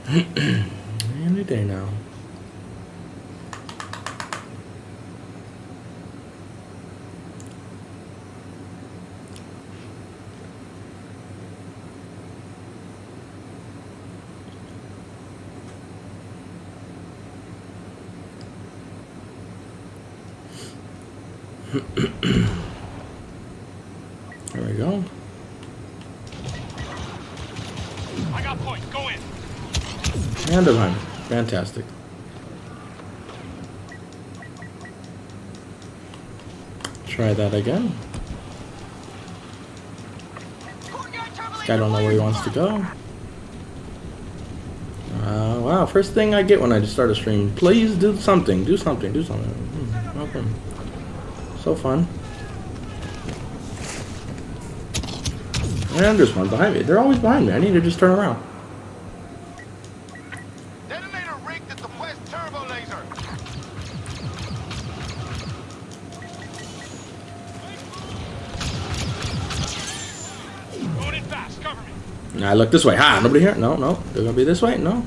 Any day now. There we go. I got point. Go in. And behind. Fantastic. Try that again. This guy don't know where he wants to go. Wow, first thing I get when I just start a stream. Please do something. Do something. Do something. Okay. So fun. And there's one behind me. They're always behind me. I need to just turn around. Detonator rigged at the west turbo laser. Going in fast. Cover me. I look this way. Ha! Nobody here? No, no. They're gonna be this way? No.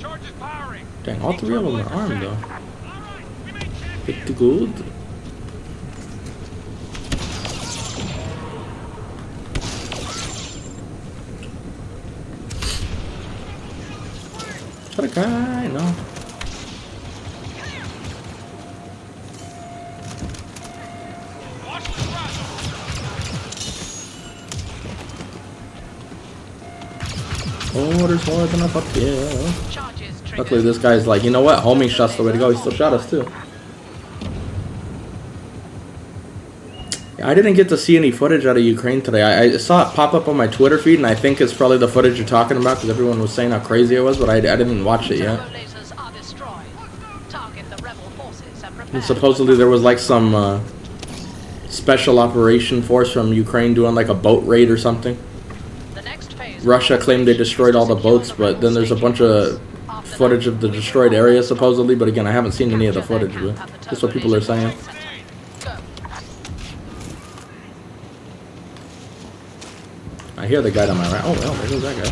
Charge is powering. Dang, all three of them are armed though. All right, we made champions. Pretty good. Shot a guy, no. Watch the throttle. Oh, there's more than enough up here. Charges triggered. Luckily, this guy's like, you know what? Homing shot's the way to go. He still shot us too. I didn't get to see any footage out of Ukraine today. I saw it pop up on my Twitter feed, and I think it's probably the footage you're talking about because everyone was saying how crazy it was, but I didn't watch it yet. Turbo lasers are destroyed. Target the rebel forces and prepare. And supposedly there was like some special operation force from Ukraine doing like a boat raid or something. The next phase. Russia claimed they destroyed all the boats, but then there's a bunch of footage of the destroyed area supposedly, but again, I haven't seen any of the footage, but that's what people are saying. I hear the guy on my right. Oh, well, there goes that guy.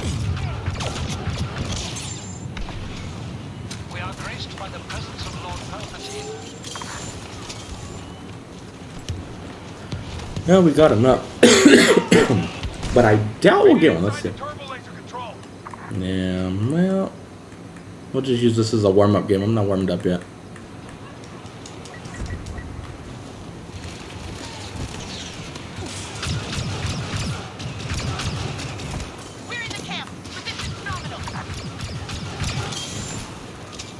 We are graced by the presence of Lord Palpatine. Yeah, we got him up. But I doubt we'll get one. Let's see. Turbo laser control. Yeah, well, we'll just use this as a warm-up game. I'm not warmed up yet. We're in the camp. Resistance nominal.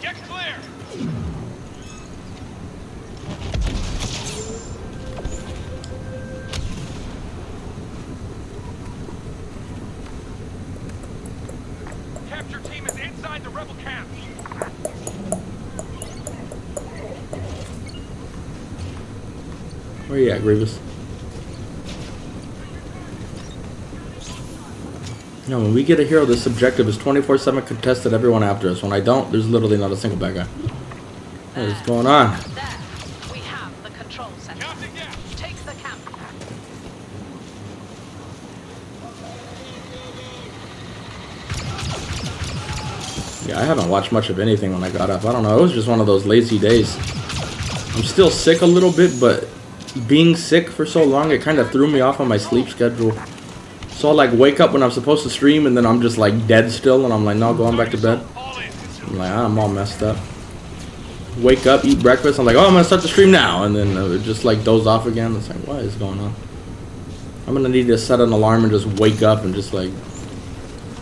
Get clear. Capture team is inside the rebel camp. Where you at, Grievous? No, when we get a hero, this objective is 24/7 contested, everyone after us. When I don't, there's literally not a single bad guy. What is going on? There. We have the control center. Counting down. Take the camp. Yeah, I haven't watched much of anything when I got up. I don't know, it was just one of those lazy days. I'm still sick a little bit, but being sick for so long, it kind of threw me off on my sleep schedule. So I'll like wake up when I'm supposed to stream, and then I'm just like dead still, and I'm like, no, going back to bed. All in. I'm like, I'm all messed up. Wake up, eat breakfast, I'm like, oh, I'm gonna start the stream now, and then it just like doze off again. It's like, what is going on? I'm gonna need to set an alarm and just wake up and just like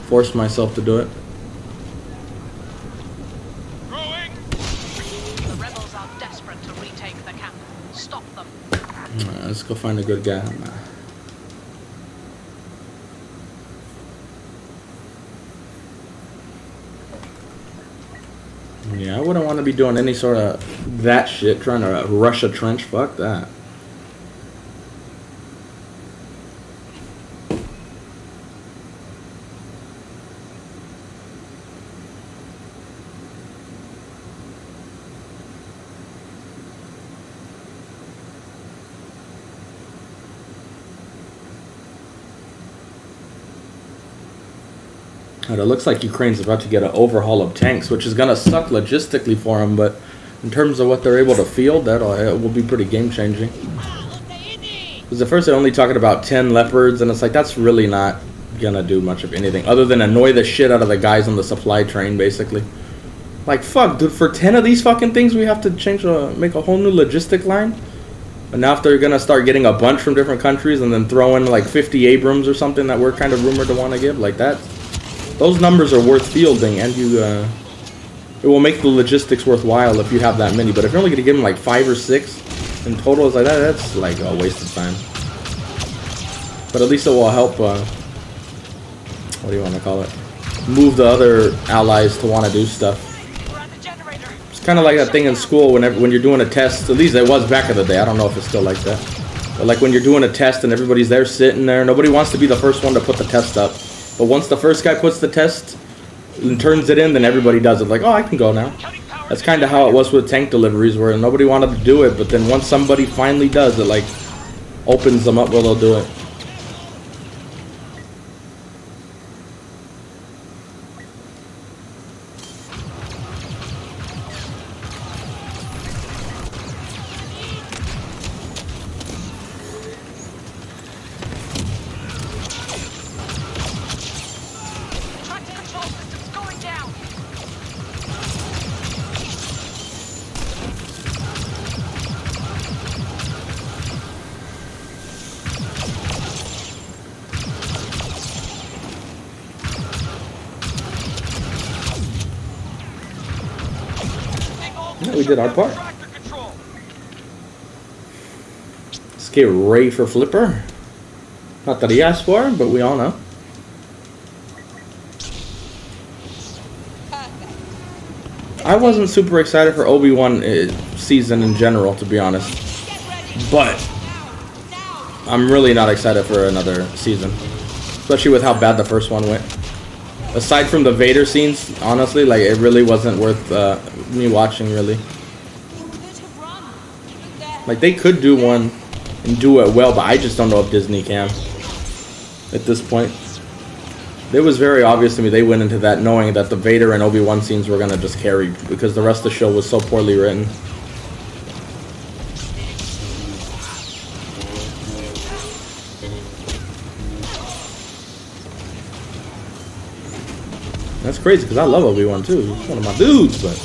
force myself to do it. Throwing. The rebels are desperate to retake the camp. Stop them. Alright, let's go find a good guy. Yeah, I wouldn't want to be doing any sort of that shit, trying to rush a trench. Fuck that. But it looks like Ukraine's about to get an overhaul of tanks, which is gonna suck logistically for them, but in terms of what they're able to field, it will be pretty game-changing. Because at first they're only talking about 10 Leopards, and it's like, that's really not gonna do much of anything, other than annoy the shit out of the guys on the supply train, basically. Like, fuck, dude, for 10 of these fucking things, we have to make a whole new logistic line? And now if they're gonna start getting a bunch from different countries, and then throw in, like, 50 Abrams or something that we're kind of rumored to want to give, like that, those numbers are worth fielding, and it will make the logistics worthwhile if you have that many. But if you're only going to give them like 5 or 6 in total, it's like that's like a waste of time. But at least it will help, what do you want to call it? Move the other allies to want to do stuff. It's kind of like that thing in school when you're doing a test. At least it was back in the day. I don't know if it's still like that. But like when you're doing a test and everybody's there sitting there, nobody wants to be the first one to put the test up. But once the first guy puts the test and turns it in, then everybody does it. Like, oh, I can go now. That's kind of how it was with tank deliveries, where nobody wanted to do it, but then once somebody finally does it, like, opens them up where they'll do it. Yeah, we did our part. Let's get ready for Flipper. Not that he asked for it, but we all know. I wasn't super excited for Obi-Wan season in general, to be honest. But I'm really not excited for another season. Especially with how bad the first one went. Aside from the Vader scenes, honestly, like, it really wasn't worth me watching, really. Like, they could do one and do it well, but I just don't know if Disney can at this point. It was very obvious to me they went into that knowing that the Vader and Obi-Wan scenes were going to just carry, because the rest of the show was so poorly written. That's crazy, because I love Obi-Wan too. He's one of my dudes, but...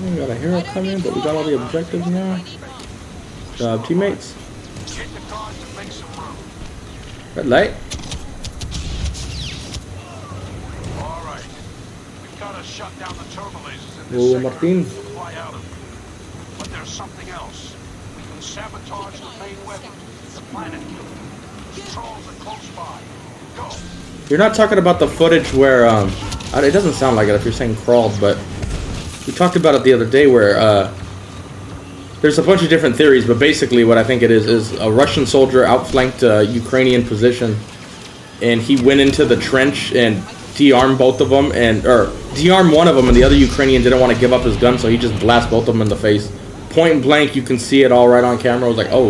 We got a hero coming, but we got all the objectives now. Teammates. Red light. Alright. We've got to shut down the turbolasers in Oh, this Martin. sector. Fly out of it. But there's something else. We can sabotage the main weapon. The planet killer. Trolls are close by. Go. You're not talking about the footage where, it doesn't sound like it if you're saying crawled, but we talked about it the other day where, there's a bunch of different theories, but basically what I think it is a Russian soldier outflanked a Ukrainian position, and he went into the trench and de-armed both of them, or de-armed one of them, and the other Ukrainian didn't want to give up his gun, so he just blasted both of them in the face. Point blank, you can see it all right on camera. I was like, oh,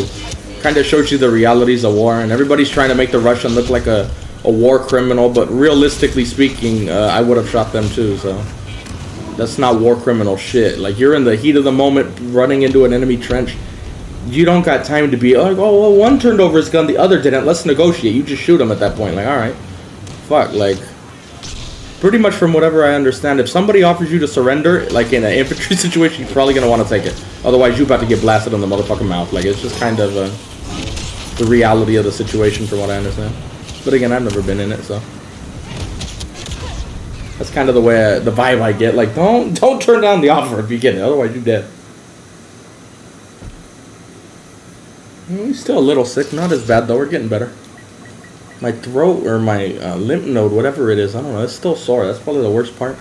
kind of shows you the realities of war, and everybody's trying to make the Russian look like a war criminal, but realistically speaking, I would have shot them too, so... That's not war criminal shit. Like, you're in the heat of the moment running into an enemy trench. You don't got time to be like, oh, well, one turned over his gun, the other didn't. Let's negotiate. You just shoot him at that point. Like, alright. Fuck, like... Pretty much from whatever I understand, if somebody offers you to surrender, like in an infantry situation, you're probably going to want to take it. Otherwise, you're about to get blasted in the motherfucking mouth. Like, it's just kind of the reality of the situation from what I understand. But again, I've never been in it, so... That's kind of the way, the vibe I get. Like, don't turn down the offer if you get it. Otherwise, you're dead. He's still a little sick. Not as bad, though. We're getting better. My throat or my lymph node, whatever it is, I don't know. It's still sore. That's probably the worst part.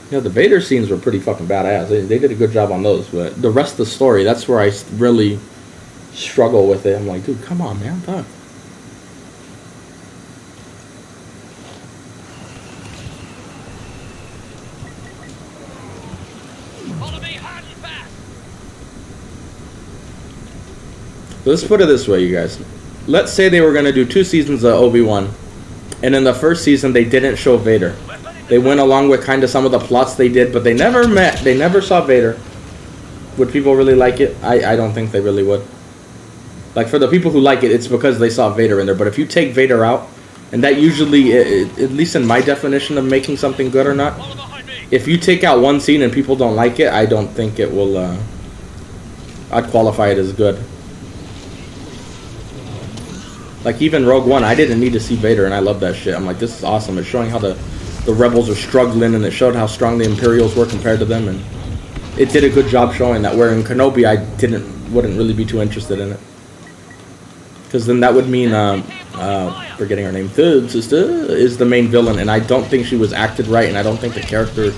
You know, the Vader scenes were pretty fucking badass. They did a good job on those, but the rest of the story, that's where I really struggle with it. I'm like, dude, come on, man, fuck. Follow me hard and fast. Let's put it this way, you guys. Let's say they were going to do 2 seasons of Obi-Wan, and in the first season they didn't show Vader. They went along with kind of some of the plots they did, but they never met, they never saw Vader. Would people really like it? I don't think they really would. Like, for the people who like it, it's because they saw Vader in there. But if you take Vader out, and that usually, at least in my definition of making something good or not, if you take out one scene and people don't like it, I don't think it will, I'd qualify it as good. Like, even Rogue One, I didn't need to see Vader, and I love that shit. I'm like, this is awesome. It's showing how the Rebels are struggling, and it showed how strong the Imperials were compared to them, and it did a good job showing that. Where in Kenobi, I wouldn't really be too interested in it. Because then that would mean, forgetting her name, is the main villain, and I don't think she was acted right, and I don't think the character,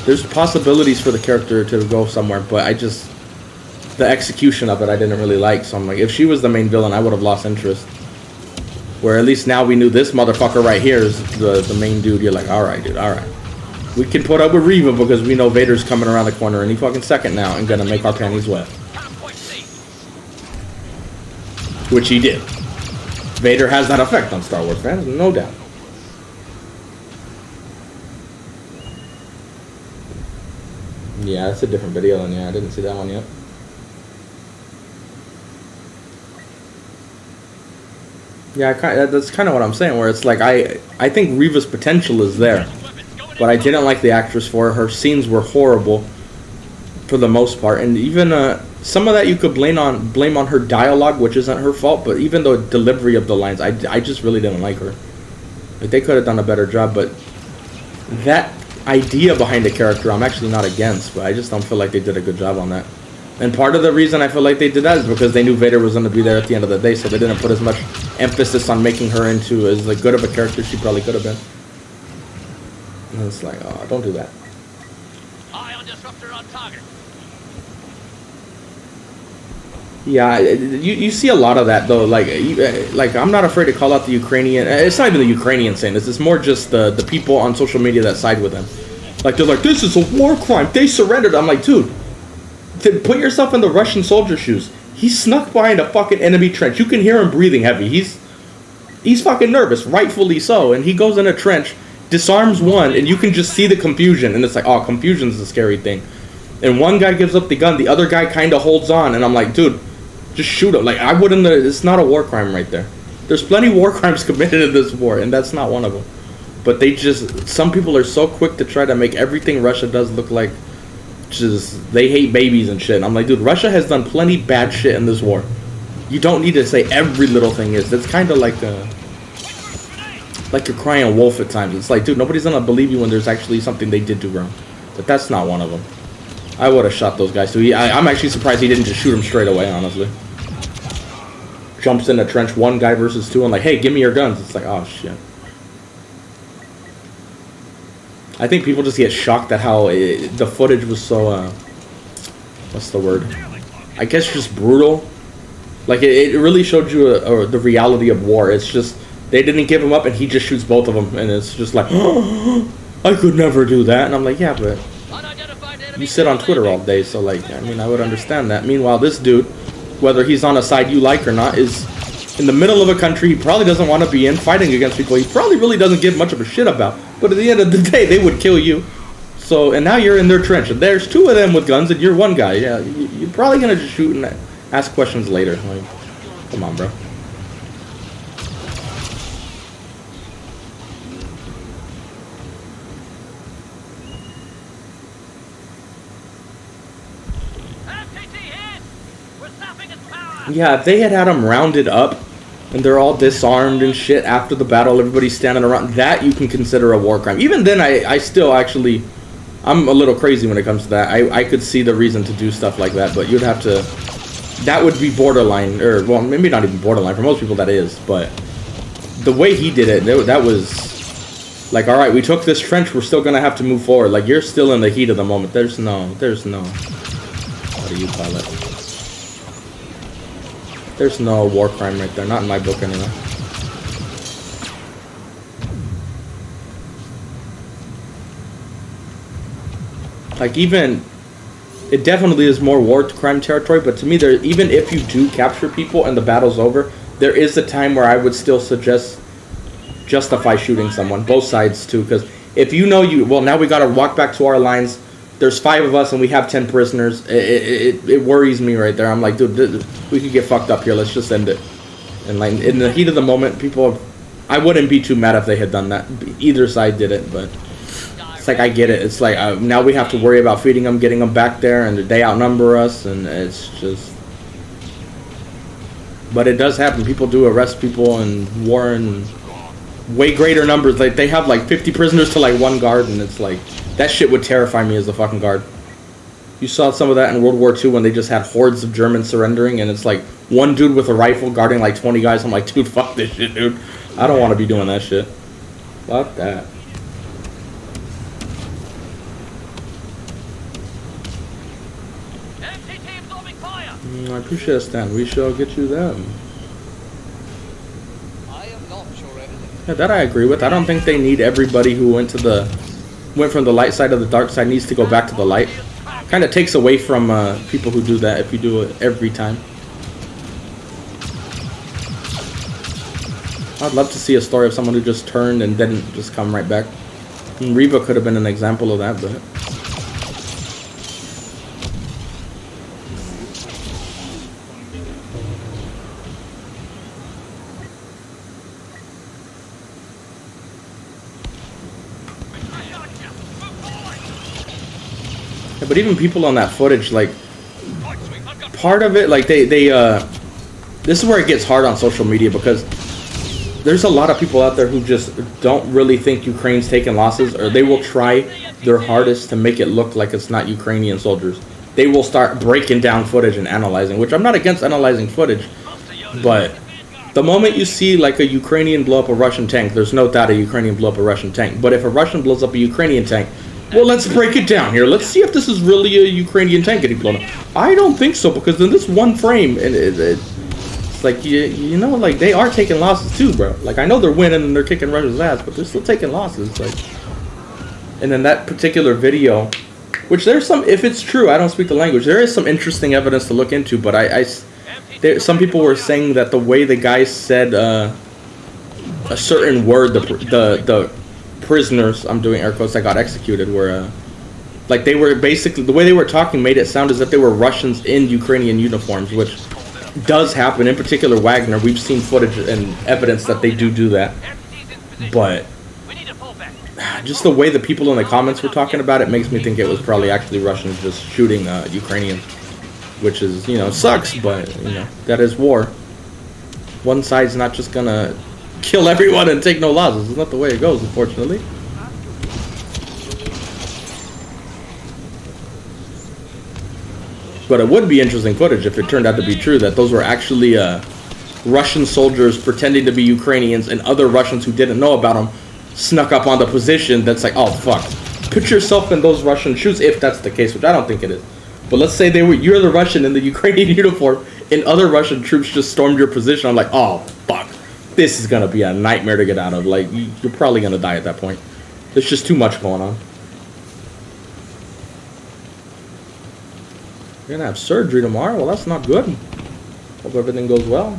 there's possibilities for the character to go somewhere, but I just, the execution of it I didn't really like, so I'm like, if she was the main villain, I would have lost interest. Where at least now we knew this motherfucker right here is the main dude. You're like, alright, dude, alright. We can put up with Reva because we know Vader's coming around the corner any fucking second now and gonna make our panties wet. Which he did. Vader has that effect on Star Wars fans, no doubt. Yeah, that's a different video than, yeah, I didn't see that one yet. Yeah, that's kind of what I'm saying, where it's like, I think Reva's potential is there, but I didn't like the actress for her. Her scenes were horrible for the most part, and even some of that you could blame on her dialogue, which isn't her fault, but even the delivery of the lines, I just really didn't like her. Like, they could have done a better job, but that idea behind the character I'm actually not against, but I just don't feel like they did a good job on that. And part of the reason I feel like they did that is because they knew Vader was going to be there at the end of the day, so they didn't put as much emphasis on making her into as like, good of a character she probably could have been. And it's like, oh, don't do that. Eye on disruptor on target. Yeah, you see a lot of that though. Like I'm not afraid to call out the Ukrainian. It's not even the Ukrainian saying this. It's more just the people on social media that side with them. Like, they're like, this is a war crime. They surrendered. I'm like, dude, put yourself in the Russian soldier's shoes. He snuck behind a fucking enemy trench. You can hear him breathing heavy. He's fucking nervous, rightfully so. And he goes in a trench, disarms one, and you can just see the confusion. And it's like, oh, confusion's the scary thing. And one guy gives up the gun, the other guy kind of holds on, and I'm like, dude, just shoot him. Like, I wouldn't. It's not a war crime right there. There's plenty of war crimes committed in this war, and that's not one of them. But they just, some people are so quick to try to make everything Russia does look like just, they hate babies and shit. And I'm like, dude, Russia has done plenty bad shit in this war. You don't need to say every little thing is. That's kind of like you're crying wolf at times. It's like, dude, nobody's gonna believe you when there's actually something they did do wrong. But that's not one of them. I would have shot those guys too. I'm actually surprised he didn't just shoot him straight away, honestly. Jumps in a trench, one guy versus two, and like, hey, give me your guns. It's like, oh shit. I think people just get shocked at how the footage was so, what's the word? I guess just brutal. Like, it really showed you the reality of war. It's just, they didn't give him up, and he just shoots both of them, and it's just like, oh, I could never do that. And I'm like, yeah, but you sit on Twitter all day, so like, I mean, I would understand that. Meanwhile, this dude, whether he's on a side you like or not, is in the middle of a country he probably doesn't want to be in, fighting against people he probably really doesn't give much of a shit about. But at the end of the day, they would kill you. So, and now you're in their trench, and there's two of them with guns, and you're one guy. Yeah, you're probably gonna just shoot and ask questions later. Like, come on, bro. Yeah, if they had them rounded up and they're all disarmed and shit after the battle, everybody's standing around, that you can consider a war crime. Even then, I still actually, I'm a little crazy when it comes to that. I could see the reason to do stuff like that, but you'd have to, that would be borderline, or, well, maybe not even borderline, for most people that is, but the way he did it, that was like, alright, we took this trench, we're still gonna have to move forward. Like, you're still in the heat of the moment. There's no, what do you call it? There's no war crime right there, not in my book anyway. Like, even, it definitely is more war crime territory, but to me, there, even if you do capture people and the battle's over, there is a time where I would still suggest justify shooting someone, both sides too, because if you know well, now we gotta walk back to our lines, there's 5 of us and we have 10 prisoners, it worries me right there. I'm like, dude, we could get fucked up here, let's just end it. And like, in the heat of the moment, people, I wouldn't be too mad if they had done that. Either side did it, but it's like, I get it. It's like, now we have to worry about feeding them, getting them back there, and they outnumber us, and it's just... But it does happen. People do arrest people in war in way greater numbers. Like, they have like 50 prisoners to like 1 guard, and it's like, that shit would terrify me as a fucking guard. You saw some of that in World War II when they just had hordes of Germans surrendering, and it's like one dude with a rifle guarding like 20 guys. I'm like, dude, fuck this shit, dude. I don't want to be doing that shit. Fuck that. I appreciate it, Stan. We shall get you them. Yeah, that I agree with. I don't think they need everybody who went from the light side of the dark side needs to go back to the light. Kind of takes away from people who do that if you do it every time. I'd love to see a story of someone who just turned and didn't just come right back. And Reba could have been an example of that, but... But even people on that footage, like, part of it, like, this is where it gets hard on social media, because there's a lot of people out there who just don't really think Ukraine's taking losses, or they will try their hardest to make it look like it's not Ukrainian soldiers. They will start breaking down footage and analyzing, which I'm not against analyzing footage, but the moment you see, like, a Ukrainian blow up a Russian tank, there's no doubt a Ukrainian blow up a Russian tank. But if a Russian blows up a Ukrainian tank, well, let's break it down here. Let's see if this is really a Ukrainian tank getting blown up. I don't think so, because in this one frame, it's like, you know, like, they are taking losses too, bro. Like, I know they're winning and they're kicking Russia's ass, but they're still taking losses. Like, and in that particular video, which there's some, if it's true, I don't speak the language, there is some interesting evidence to look into, but some people were saying that the way the guy said a certain word, the prisoners, I'm doing air quotes, that got executed were like, they were basically, the way they were talking made it sound as if they were Russians in Ukrainian uniforms, which does happen. In particular, Wagner, we've seen footage and evidence that they do that, but just the way the people in the comments were talking about it makes me think it was probably actually Russians just shooting Ukrainians, which is, you know, sucks, but, you know, that is war. One side's not just gonna kill everyone and take no losses. It's not the way it goes, unfortunately. But it would be interesting footage if it turned out to be true that those were actually Russian soldiers pretending to be Ukrainians, and other Russians who didn't know about them snuck up on the position. That's like, oh fuck. Put yourself in those Russian shoes, if that's the case, which I don't think it is. But let's say you're the Russian in the Ukrainian uniform, and other Russian troops just stormed your position. I'm like, oh fuck. This is going to be a nightmare to get out of. Like, you're probably going to die at that point. There's just too much going on. You're going to have surgery tomorrow? Well, that's not good. Hope everything goes well.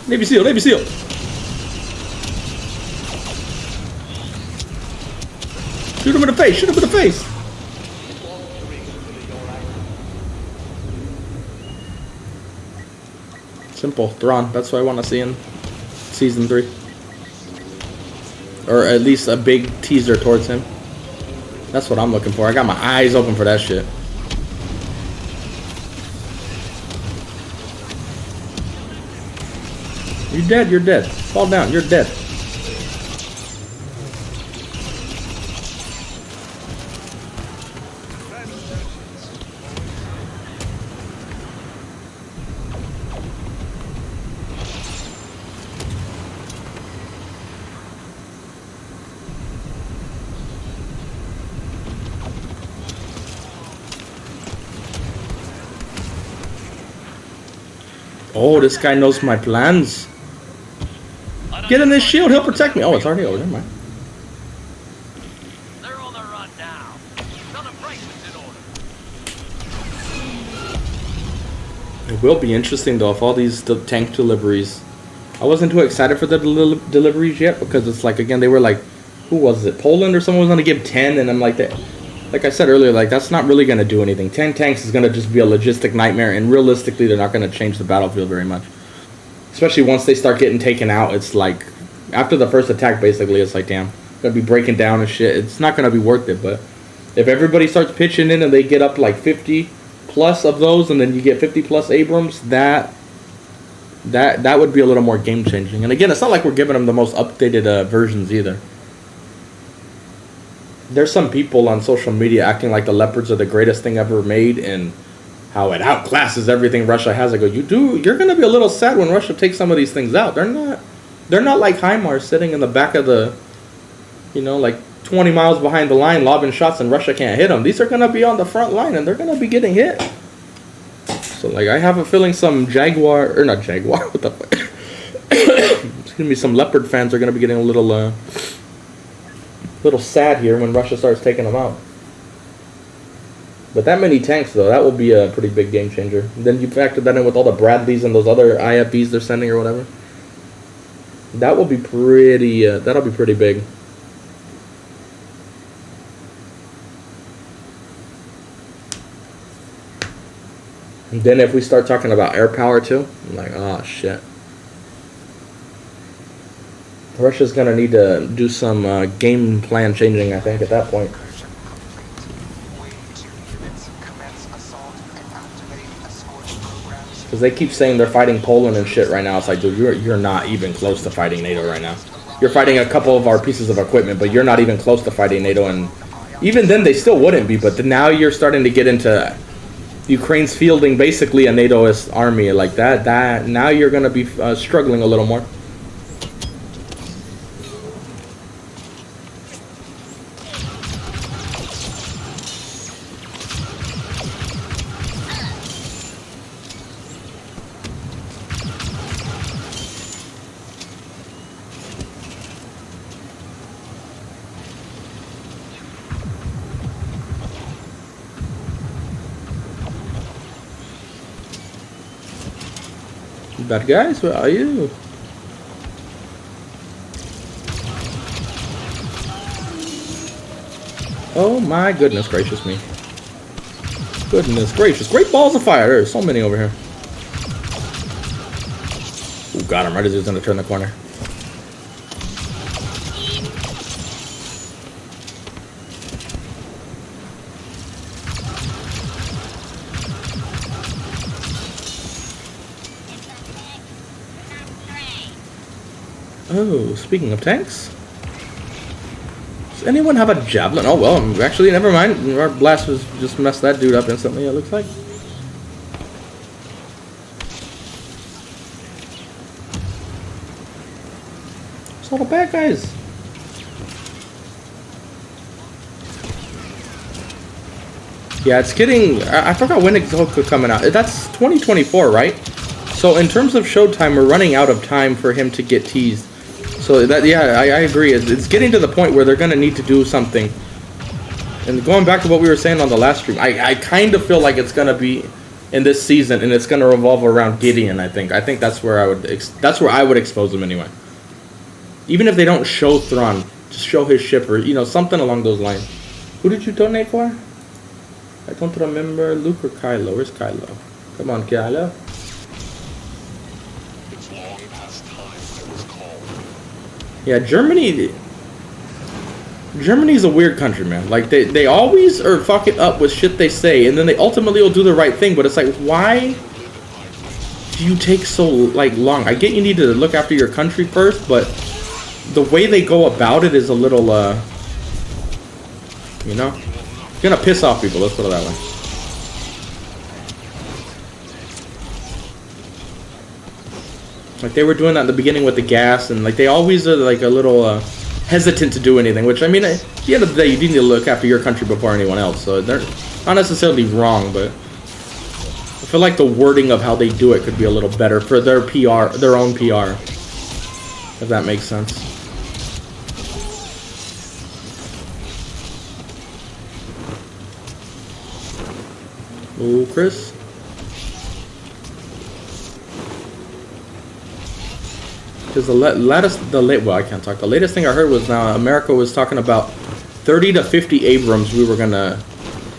Navy SEAL, Navy SEAL! Shoot him in the face, shoot him in the face! Simple, Thrawn, that's what I want to see in Season 3. Or at least a big teaser towards him. That's what I'm looking for. I got my eyes open for that shit. You're dead, you're dead. Fall down, you're dead. Oh, this guy knows my plans. Get in this shield, he'll protect me. Oh, it's already over. Never mind. They're on the run now. Another bracelet's in order. It will be interesting though if all these tank deliveries. I wasn't too excited for the deliveries yet because it's like, again, they were like, who was it? Poland or someone was gonna give 10, and I'm like that. Like I said earlier, like that's not really gonna do anything. 10 tanks is gonna just be a logistic nightmare, and realistically, they're not gonna change the battlefield very much. Especially once they start getting taken out, it's like after the first attack, basically, it's like, damn, gonna be breaking down and shit. It's not gonna be worth it. But if everybody starts pitching in and they get up like 50 plus of those, and then you get 50 plus Abrams, that would be a little more game changing. And again, it's not like we're giving them the most updated versions either. There's some people on social media acting like the Leopards are the greatest thing ever made and how it outclasses everything Russia has. I go, you're gonna be a little sad when Russia takes some of these things out. They're not like HIMARS sitting in the back of the, like 20 miles behind the line lobbing shots and Russia can't hit them. These are gonna be on the front line and they're gonna be getting hit. So like I have a feeling some what the fuck? Excuse me, some Leopard fans are gonna be getting a little sad here when Russia starts taking them out. But that many tanks, though, that will be a pretty big game changer. Then you factor that in with all the Bradleys and those other IFVs they're sending or whatever. That will be pretty. That'll be pretty big. And then if we start talking about air power too, I'm like, oh shit. Russia's gonna need to do some game plan changing, I think, at that point. Because they keep saying they're fighting Poland and shit right now. It's like, dude, you're not even close to fighting NATO right now. You're fighting a couple of our pieces of equipment, but you're not even close to fighting NATO. And even then, they still wouldn't be. But now you're starting to get into Ukraine's fielding basically a NATOist army like that. Now you're gonna be struggling a little more. Bad guys, where are you? Oh my goodness gracious me. Goodness gracious. Great balls of fire. There's so many over here. Oh, got him right as he was going to turn the corner. Oh, speaking of tanks, does anyone have a javelin? Oh well, actually, never mind. Our blast was just messed that dude up instantly. It looks like. It's all the bad guys. Yeah, it's getting. I forgot when it's coming out. That's 2024, right? So in terms of showtime, we're running out of time for him to get teased. So that, yeah, I agree. It's getting to the point where they're going to need to do something. And going back to what we were saying on the last stream, I kind of feel like it's going to be in this season, and it's going to revolve around Gideon. I think that's where I would expose him anyway. Even if they don't show Thrawn, just show his ship or something along those lines. Who did you donate for? I don't remember. Luke or Kylo? Where's Kylo? Come on, Kylo. Yeah, Germany's a weird country, man. Like, they always are fucking up with shit they say, and then they ultimately will do the right thing, but it's like, why do you take so like long? I get you need to look after your country first, but the way they go about it is a little you know, gonna piss off people, let's put it that way. Like they were doing that in the beginning with the gas, and like they always are like a little hesitant to do anything, which I mean, at the end of the day, you need to look after your country before anyone else, so they're not necessarily wrong, but I feel like the wording of how they do it could be a little better for their PR, their own PR, if that makes sense. Oh, Chris. Because the latest thing I heard was now America was talking about 30 to 50 Abrams we were gonna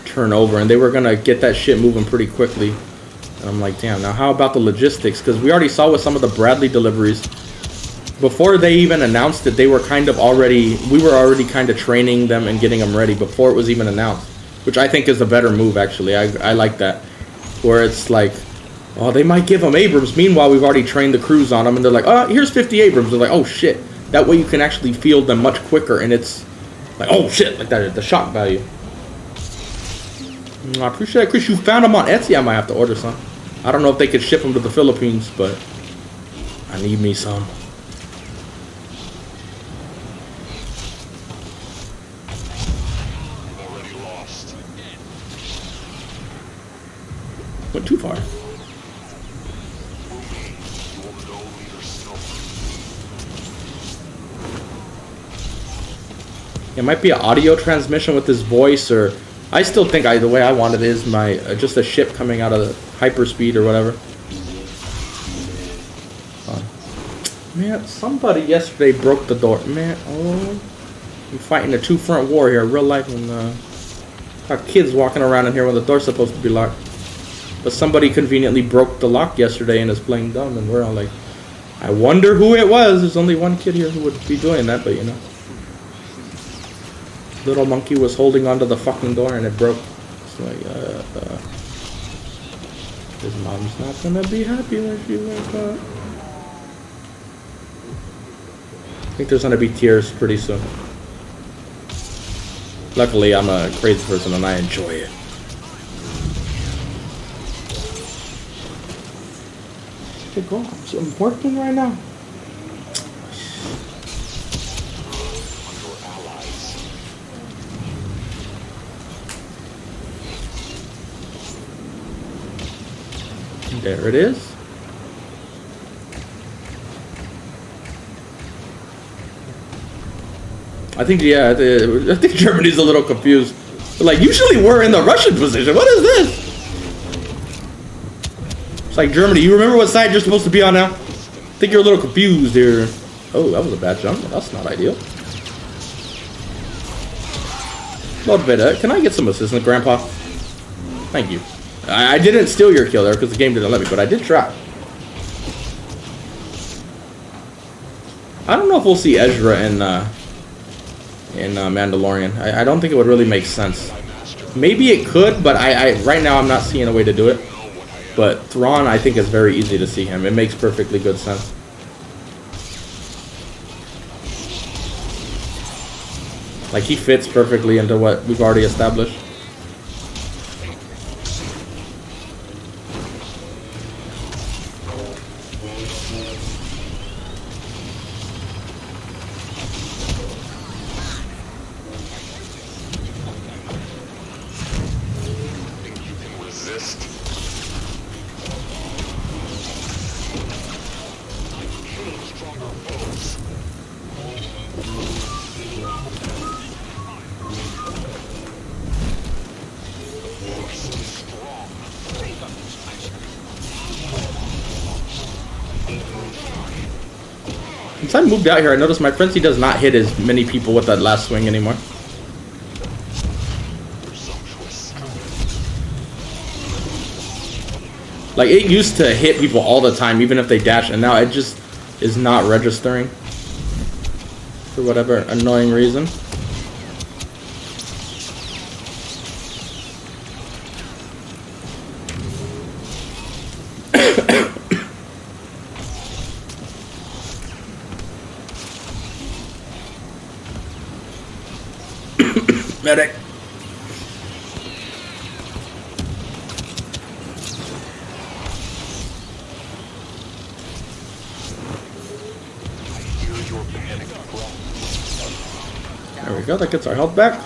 turn over, and they were gonna get that shit moving pretty quickly. And I'm like, damn. Now how about the logistics? Because we already saw with some of the Bradley deliveries, before they even announced it, they were kind of already, we were already kind of training them and getting them ready before it was even announced, which I think is a better move actually. I like that, where it's like, oh, they might give them Abrams. Meanwhile, we've already trained the crews on them, and they're like, oh, here's 50 Abrams. They're like, oh, shit. That way you can actually field them much quicker, and it's like, oh, shit, like that, the shock value. I appreciate it, Chris. You found them on Etsy. I might have to order some. I don't know if they could ship them to the Philippines, but I need me some. Went too far. It might be an audio transmission with his voice, or I still think the way I want it is my just a ship coming out of hyperspeed or whatever. Man, somebody yesterday broke the door. Man, oh, I'm fighting a two-front war here, real life, and got kids walking around in here when the door's supposed to be locked. But somebody conveniently broke the lock yesterday and is playing dumb, and we're all like, I wonder who it was. There's only one kid here who would be doing that, but you know. Little monkey was holding onto the fucking door and it broke. It's like, his mom's not gonna be happy when she wakes up. I think there's gonna be tears pretty soon. Luckily, I'm a crazy person and I enjoy it. Hey, girl, I'm working right now. There it is. I think, yeah, I think Germany's a little confused. They're like, usually we're in the Russian position. What is this? It's like, Germany, you remember what side you're supposed to be on now? I think you're a little confused here. Oh, that was a bad jump. That's not ideal. Lord Veda, can I get some assistance, Grandpa? Thank you. I didn't steal your kill there because the game didn't let me, but I did try. I don't know if we'll see Ezra in Mandalorian. I don't think it would really make sense. Maybe it could, but right now I'm not seeing a way to do it. But Thrawn, I think, is very easy to see him. It makes perfectly good sense. Like, he fits perfectly into what we've already established. Since I moved out here, I noticed my frenzy does not hit as many people with that last swing anymore. Like, it used to hit people all the time, even if they dash, and now it just is not registering for whatever annoying reason. Medic. There we go, that gets our health back.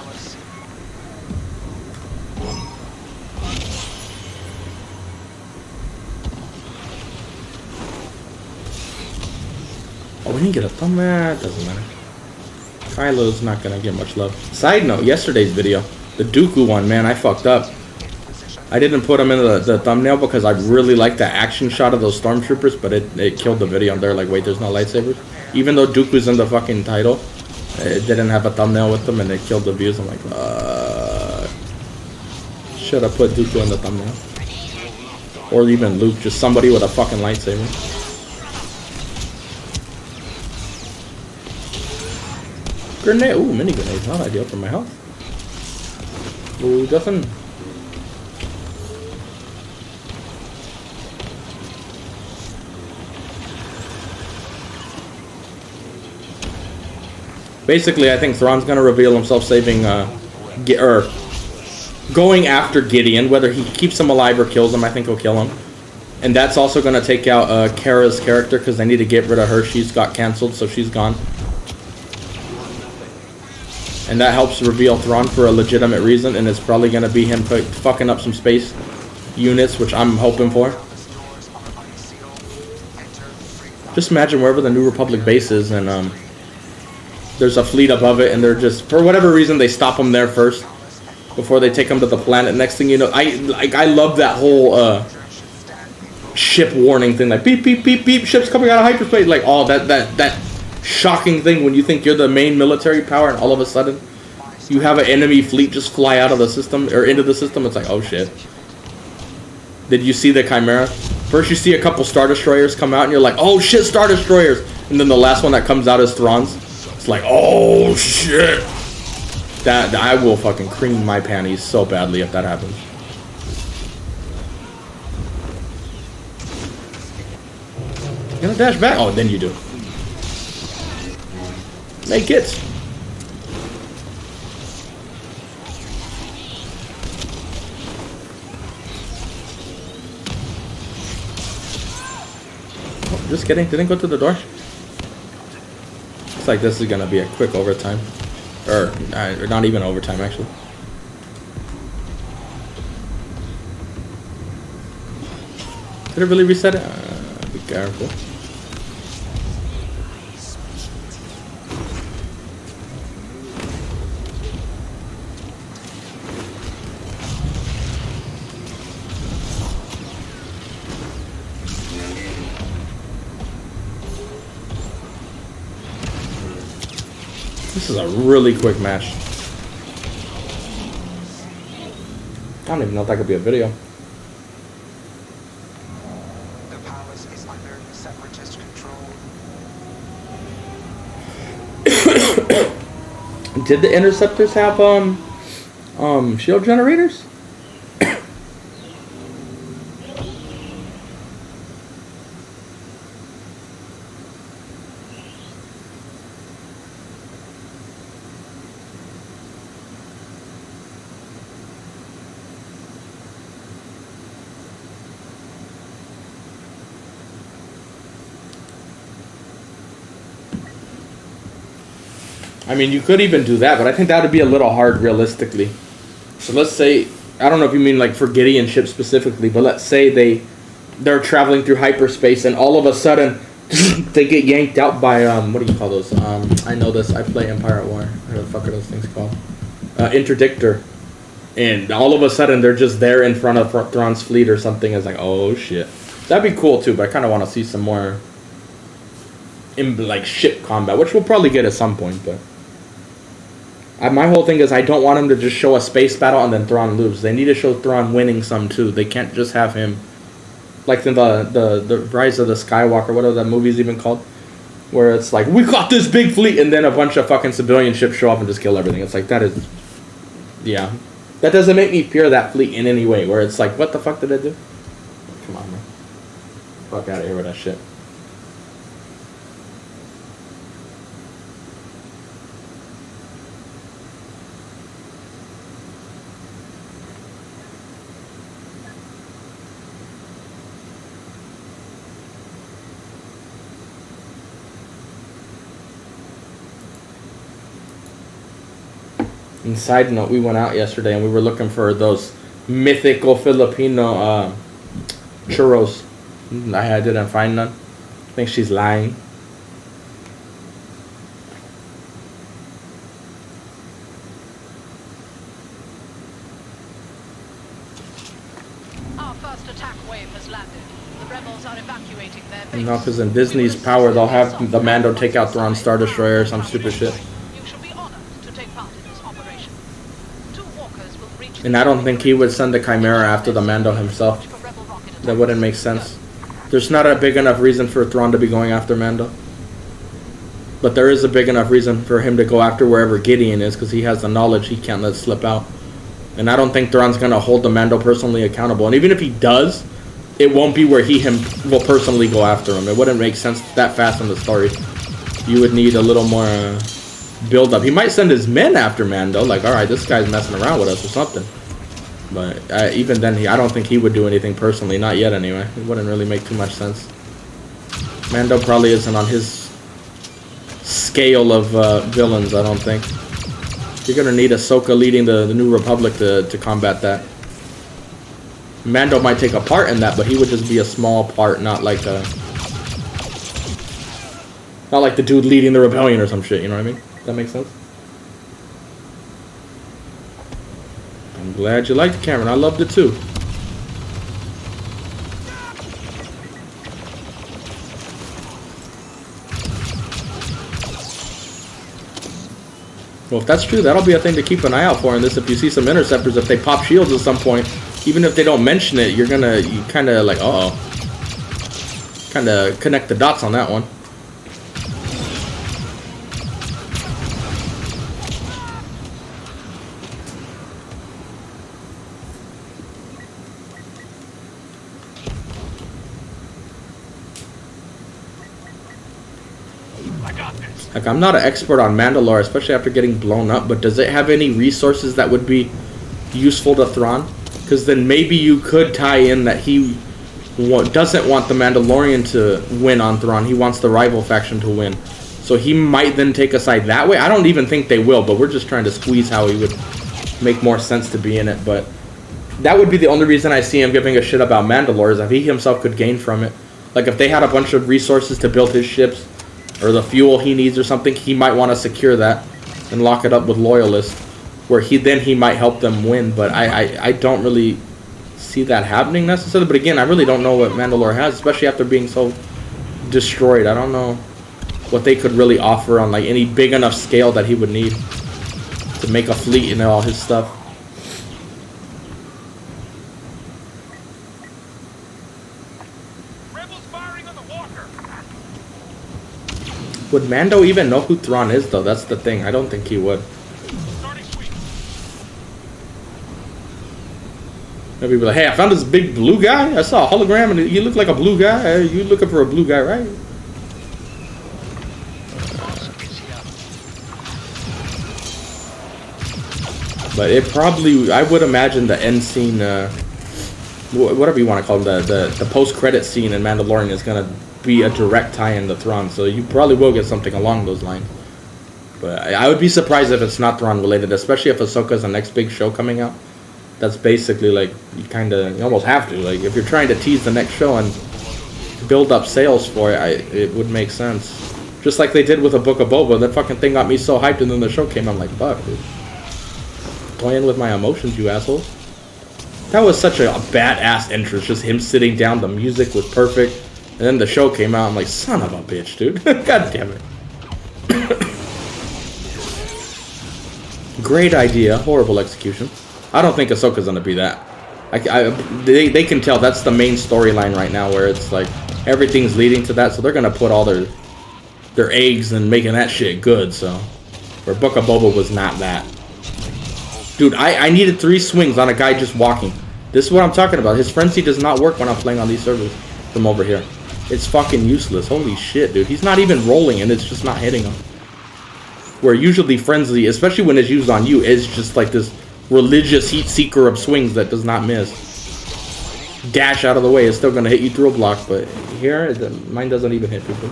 Oh, we didn't get a thumb. Doesn't matter. Kylo's not gonna get much love. Side note, yesterday's video, the Dooku one, man, I fucked up. I didn't put him in the thumbnail because I really liked the action shot of those stormtroopers, but it killed the video. And they're like, wait, there's no lightsabers? Even though Dooku's in the fucking title, it didn't have a thumbnail with them and it killed the views. I'm like, should have put Dooku in the thumbnail. Or even Luke, just somebody with a fucking lightsaber. Grenade, ooh, mini grenades, not ideal for my health. Ooh, doesn't. Basically, I think Thrawn's gonna reveal himself saving, going after Gideon. Whether he keeps him alive or kills him, I think he'll kill him. And that's also gonna take out Kara's character because they need to get rid of her. She's got canceled, so she's gone. And that helps reveal Thrawn for a legitimate reason, and it's probably gonna be him fucking up some space units, which I'm hoping for. Just imagine wherever the New Republic base is, and there's a fleet above it, and they're just, for whatever reason, they stop them there first before they take them to the planet. Next thing you know, I love that whole ship warning thing, like beep beep beep beep, ships coming out of hyperspace, like all that shocking thing when you think you're the main military power, and all of a sudden you have an enemy fleet just fly out of the system or into the system. It's like, oh shit. Did you see the Chimera? First you see a couple Star Destroyers come out, and you're like, oh shit, Star Destroyers, and then the last one that comes out is Thrawn's. It's like, oh shit. That I will fucking cream my panties so badly if that happens. You gonna dash back? Oh, then you do. Make it. Oh, just kidding. Didn't go to the door. Looks like this is gonna be a quick overtime, or not even overtime actually. Did it really reset it? Be careful. This is a really quick match. I don't even know if that could be a video. The palace is under separatist control. Did the interceptors have shield generators? I mean, you could even do that, but I think that would be a little hard realistically. So let's say, I don't know if you mean like for Gideon ships specifically, but let's say they're traveling through hyperspace and all of a sudden they get yanked out by, what do you call those? I know this, I play Empire at War. What the fuck are those things called? Interdictor. And all of a sudden they're just there in front of Thrawn's fleet or something. It's like, oh shit. That'd be cool too, but I kind of want to see some more like ship combat, which we'll probably get at some point, but my whole thing is I don't want him to just show a space battle and then Thrawn lose. They need to show Thrawn winning some too. They can't just have him like in the Rise of the Skywalker, whatever that movie's even called, where it's like, we got this big fleet, and then a bunch of fucking civilian ships show up and just kill everything. It's like, that is, yeah, that doesn't make me fear that fleet in any way, where it's like, what the fuck did it do? Come on, man. Fuck out of here with that shit. And side note, we went out yesterday and we were looking for those mythical Filipino churros. I didn't find none. I think she's lying. Our first attack wave has landed. The rebels are evacuating their base. No, because in Disney's power, they'll have the Mando take out Thrawn's Star Destroyer or some stupid shit. You should be honored to take part in this operation. 2 walkers will reach. And I don't think he would send the Chimera after the Mando himself. That wouldn't make sense. There's not a big enough reason for Thrawn to be going after Mando. But there is a big enough reason for him to go after wherever Gideon is, because he has the knowledge he can't let slip out. And I don't think Thrawn's going to hold the Mando personally accountable. And even if he does, it won't be where he will personally go after him. It wouldn't make sense that fast in the story. You would need a little more build-up. He might send his men after Mando, like, alright, this guy's messing around with us or something. But even then, I don't think he would do anything personally. Not yet, anyway. It wouldn't really make too much sense. Mando probably isn't on his scale of villains, I don't think. You're going to need Ahsoka leading the New Republic to combat that. Mando might take a part in that, but he would just be a small part, not like the dude leading the rebellion or some shit, you know what I mean? Does that make sense? I'm glad you liked it, Cameron. I loved it too. Well, if that's true, that'll be a thing to keep an eye out for in this. If you see some interceptors, if they pop shields at some point, even if they don't mention it, you kind of like, uh-oh. Kind of connect the dots on that one. Like, I'm not an expert on Mandalore, especially after getting blown up, but does it have any resources that would be useful to Thrawn? Because then maybe you could tie in that he doesn't want the Mandalorian to win on Thrawn. He wants the rival faction to win. So he might then take a side that way. I don't even think they will, but we're just trying to squeeze how he would make more sense to be in it. But that would be the only reason I see him giving a shit about Mandalore, is if he himself could gain from it. Like, if they had a bunch of resources to build his ships, or the fuel he needs or something, he might want to secure that and lock it up with loyalists, where he might help them win. But I don't really see that happening necessarily. But again, I really don't know what Mandalore has, especially after being so destroyed. I don't know what they could really offer on like any big enough scale that he would need to make a fleet and all his stuff. Would Mando even know who Thrawn is, though? That's the thing. I don't think he would. Maybe be like, hey, I found this big blue guy. I saw a hologram and you look like a blue guy. Hey, you looking for a blue guy, right? But it probably, I would imagine the end scene, whatever you want to call them, the post-credit scene in Mandalorian is going to be a direct tie-in to Thrawn, so you probably will get something along those lines. But I would be surprised if it's not Thrawn related, especially if Ahsoka's the next big show coming out. That's basically like, you almost have to. Like, if you're trying to tease the next show and build up sales for it, it would make sense. Just like they did with a Book of Boba. That fucking thing got me so hyped, and then the show came. I'm like, fuck, dude. Playing with my emotions, you asshole. That was such a badass entrance. Just him sitting down. The music was perfect. And then the show came out. I'm like, son of a bitch, dude. God damn it. Great idea. Horrible execution. I don't think Ahsoka's going to be that. They can tell that's the main storyline right now, where it's like everything's leading to that. So they're going to put all their eggs in making that shit good. So, where Book of Boba was not that. Dude, I needed 3 swings on a guy just walking. This is what I'm talking about. His frenzy does not work when I'm playing on these servers from over here. It's fucking useless. Holy shit, dude. He's not even rolling and it's just not hitting him. Where usually frenzy, especially when it's used on you, is just like this religious heat seeker of swings that does not miss. Dash out of the way. It's still going to hit you through a block, but here, mine doesn't even hit people.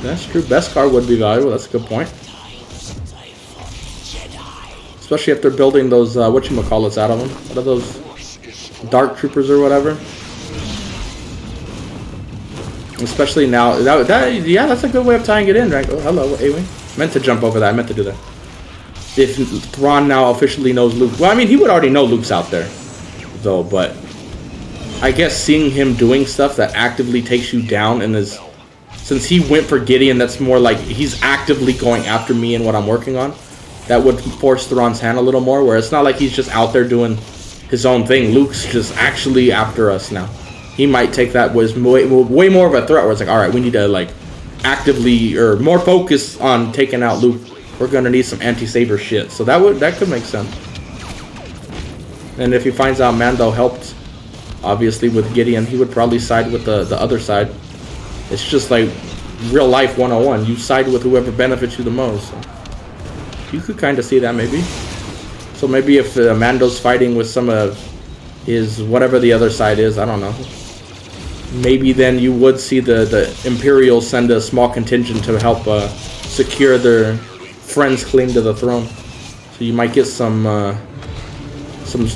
That's true. Beskar would be valuable. That's a good point. Especially if they're building those, whatchamacallits out of them. What are those? Dark Troopers or whatever. Especially now. Yeah, that's a good way of tying it in, right? Oh, hello, A-Wing. Meant to jump over that. I meant to do that. If Thrawn now officially knows Luke. Well, I mean, he would already know Luke's out there, though, but I guess seeing him doing stuff that actively takes you down and is, since he went for Gideon, that's more like he's actively going after me and what I'm working on. That would force Thrawn's hand a little more, where it's not like he's just out there doing his own thing. Luke's just actually after us now. He might take that as way more of a threat, where it's like, all right, we need to like actively or more focus on taking out Luke. We're gonna need some anti-saber shit. So that could make sense. And if he finds out Mando helped, obviously with Gideon, he would probably side with the other side. It's just like real life 101. You side with whoever benefits you the most. So you could kind of see that maybe. So maybe if Mando's fighting with some of his whatever the other side is, I don't know. Maybe then you would see the Imperials send a small contingent to help secure their friend's claim to the throne. So you might get some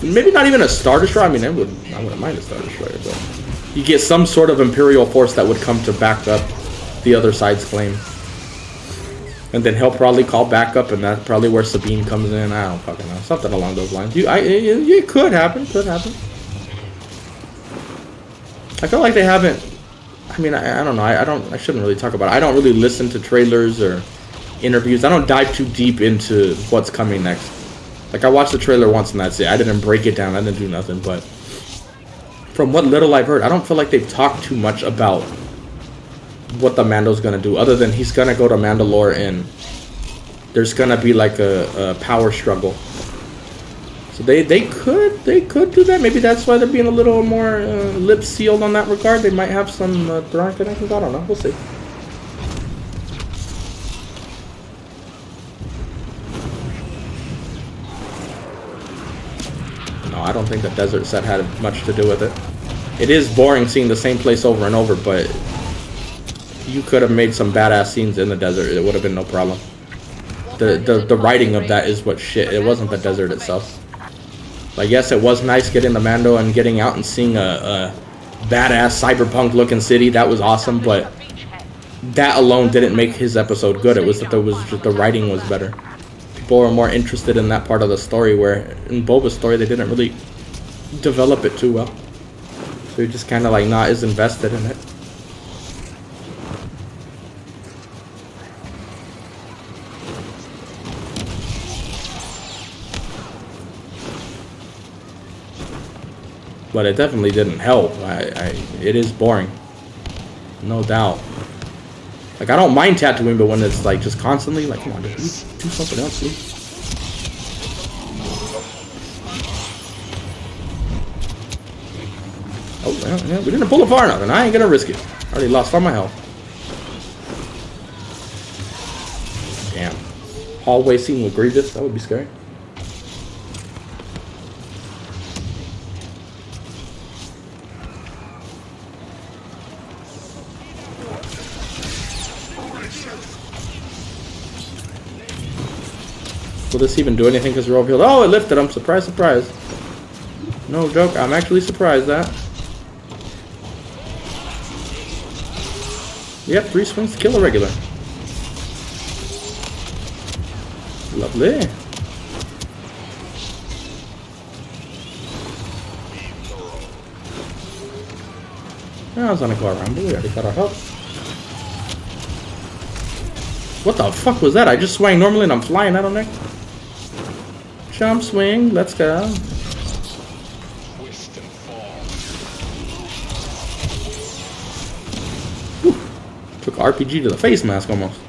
maybe not even a Star Destroyer. I mean, I wouldn't mind a Star Destroyer, but you get some sort of Imperial force that would come to back up the other side's claim. And then he'll probably call backup, and that's probably where Sabine comes in. I don't fucking know. Something along those lines. It could happen. Could happen. I feel like they haven't. I mean, I don't know. I shouldn't really talk about it. I don't really listen to trailers or interviews. I don't dive too deep into what's coming next. Like, I watched the trailer once and that's it. I didn't break it down. I didn't do nothing. But from what little I've heard, I don't feel like they've talked too much about what the Mando's gonna do, other than he's gonna go to Mandalore and there's gonna be like a power struggle. So they could do that. Maybe that's why they're being a little more lip sealed on that regard. They might have some Thrawn connections. I don't know. We'll see. No, I don't think the desert set had much to do with it. It is boring seeing the same place over and over, but you could have made some badass scenes in the desert. It would have been no problem. The writing of that is what shit. It wasn't the desert itself. Like, yes, it was nice getting the Mando and getting out and seeing a badass cyberpunk looking city. That was awesome, but that alone didn't make his episode good. It was that the writing was better. People were more interested in that part of the story, where in Boba's story they didn't really develop it too well. So you're just kind of like not as invested in it. But it definitely didn't help. It is boring, no doubt. Like, I don't mind Tatooine, but when it's like just constantly, like, come on, just do something else, dude. Oh, yeah, we didn't pull it far enough, and I ain't gonna risk it. I already lost all my health. Damn. Hallway scene with Grievous, that would be scary. Will this even do anything because we're over here? Oh, it lifted him. Surprise, surprise. No joke. I'm actually surprised that. Yep, 3 swings to kill a regular. Lovely. I was gonna go around, but we already got our help. What the fuck was that? I just swang normally and I'm flying out on there. Jump swing, let's go. Whew. Took RPG to the face mask almost.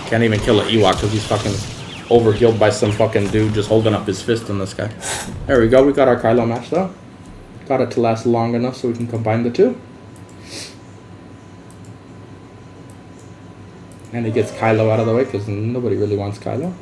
Can't even kill an Ewok because he's fucking overkilled by some fucking dude just holding up his fist in this guy. There we go. We got our Kylo match though. Got it to last long enough so we can combine the two. And it gets Kylo out of the way because nobody really wants Kylo.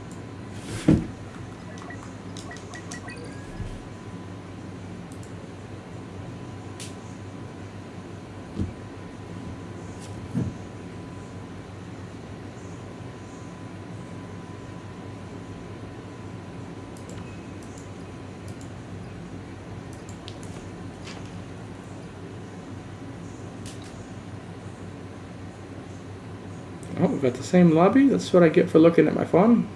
Oh, we got the same lobby? That's what I get for looking at my phone?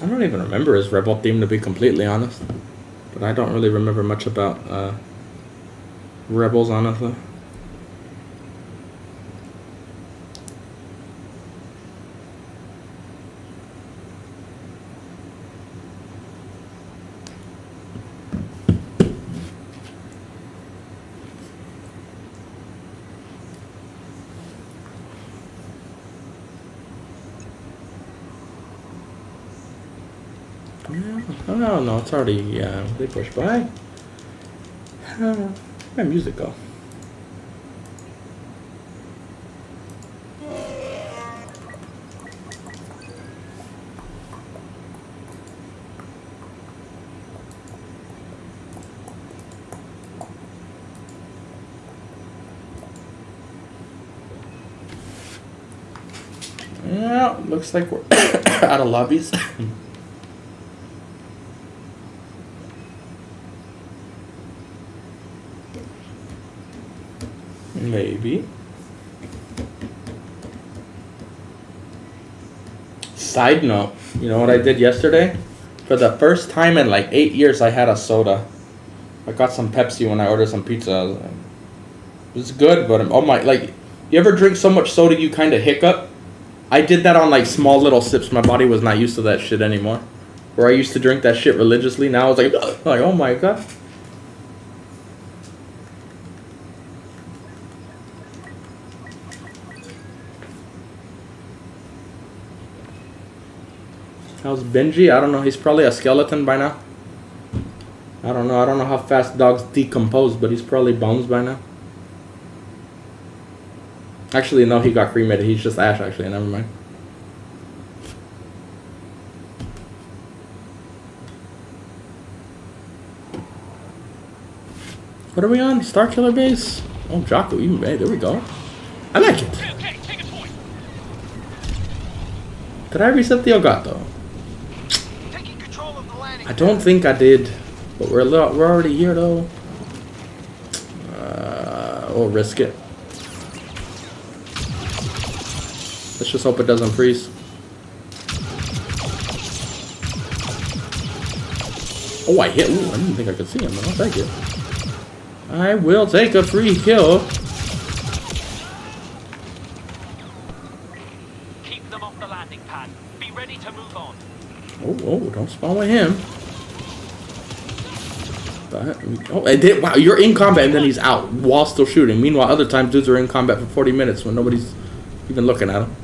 I don't even remember his Rebel theme, to be completely honest. But I don't really remember much about Rebels, honestly. Oh no, it's already they pushed by. Where'd my music go? Yeah, looks like we're out of lobbies. Maybe. Side note, you know what I did yesterday? For the first time in like 8 years, I had a soda. I got some Pepsi when I ordered some pizza. It was good, but oh my, like, you ever drink so much soda you kind of hiccup? I did that on like small little sips. My body was not used to that shit anymore. Where I used to drink that shit religiously, now it's like oh my god. How's Benji? I don't know. He's probably a skeleton by now. I don't know. I don't know how fast dogs decompose, but he's probably bones by now. Actually, no, he got cremated. He's just ash, actually. Never mind. What are we on? Star Killer base? Oh, Jocko, even made. There we go. I like it. Okay, take a point. Did I reset the Elgato? Taking control of the landing. I don't think I did, but we're already here though. We'll risk it. Let's just hope it doesn't freeze. Oh, I hit. Ooh, I didn't think I could see him. I'll take it. I will take a free kill. Keep them off the landing pad. Be ready to move on. Oh, don't spawn with him. Oh, and then, wow, you're in combat and then he's out while still shooting. Meanwhile, other times dudes are in combat for 40 minutes when nobody's even looking at him.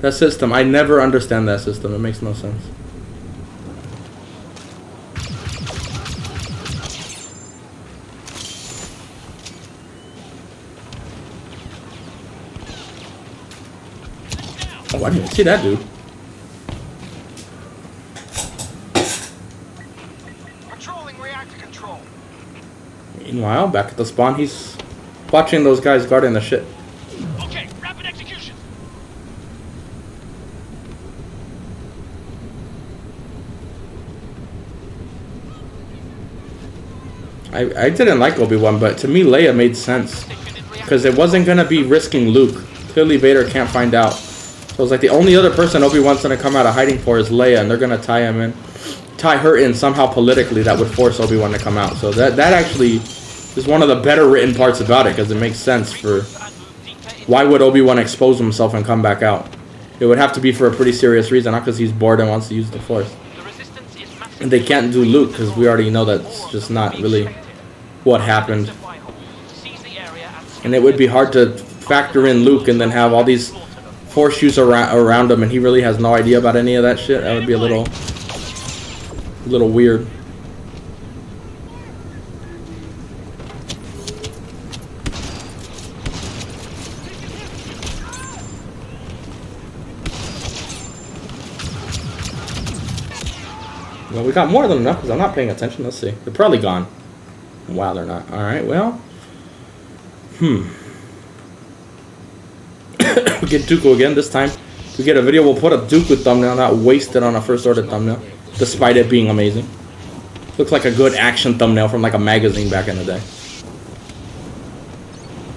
That system, I never understand that system. It makes no sense. Oh, I didn't even see that dude. Patrolling reactor control. Meanwhile, back at the spawn, he's watching those guys guarding the shit. Okay, rapid execution. I didn't like Obi-Wan, but to me, Leia made sense. Because it wasn't going to be risking Luke. Clearly, Vader can't find out. So it's like the only other person Obi-Wan's going to come out of hiding for is Leia, and they're going to tie him in. Tie her in somehow politically that would force Obi-Wan to come out. So that actually is one of the better written parts about it, because it makes sense for why would Obi-Wan expose himself and come back out. It would have to be for a pretty serious reason, not because he's bored and wants to use the Force. And they can't do Luke, because we already know that's just not really what happened. And it would be hard to factor in Luke and then have all these Force use around him, and he really has no idea about any of that shit. That would be a little weird. Well, we got more than enough because I'm not paying attention. Let's see. They're probably gone. Wow, they're not. Alright, well. We get Dooku again this time. If we get a video, we'll put a Dooku thumbnail, not waste it on a first order thumbnail. Despite it being amazing. Looks like a good action thumbnail from like a magazine back in the day.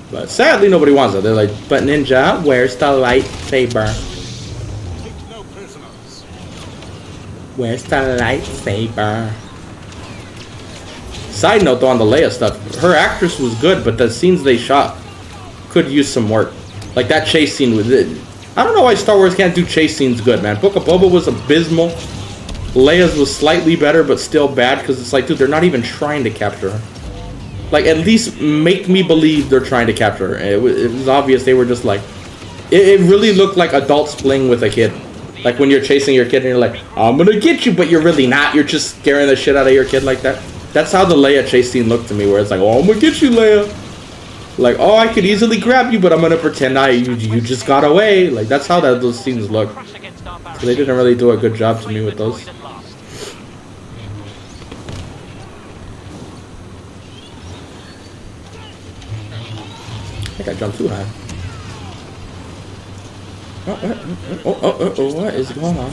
But sadly, nobody wants it. They're like, but Ninja, where's the lightsaber? Where's the lightsaber? Side note though on the Leia stuff, her actress was good, but the scenes they shot could use some work. Like that chase scene with it. I don't know why Star Wars can't do chase scenes good, man. Book of Boba was abysmal. Leia's was slightly better, but still bad because it's like, dude, they're not even trying to capture her. Like, at least make me believe they're trying to capture her. It was obvious they were just like, it really looked like adults playing with a kid. Like when you're chasing your kid and you're like, I'm gonna get you, but you're really not. You're just scaring the shit out of your kid like that. That's how the Leia chase scene looked to me, where it's like, oh, I'm gonna get you, Leia. Like, oh, I could easily grab you, but I'm gonna pretend you just got away. Like, that's how those scenes look. So they didn't really do a good job to me with those. I think I jumped too high. Oh, what is going on?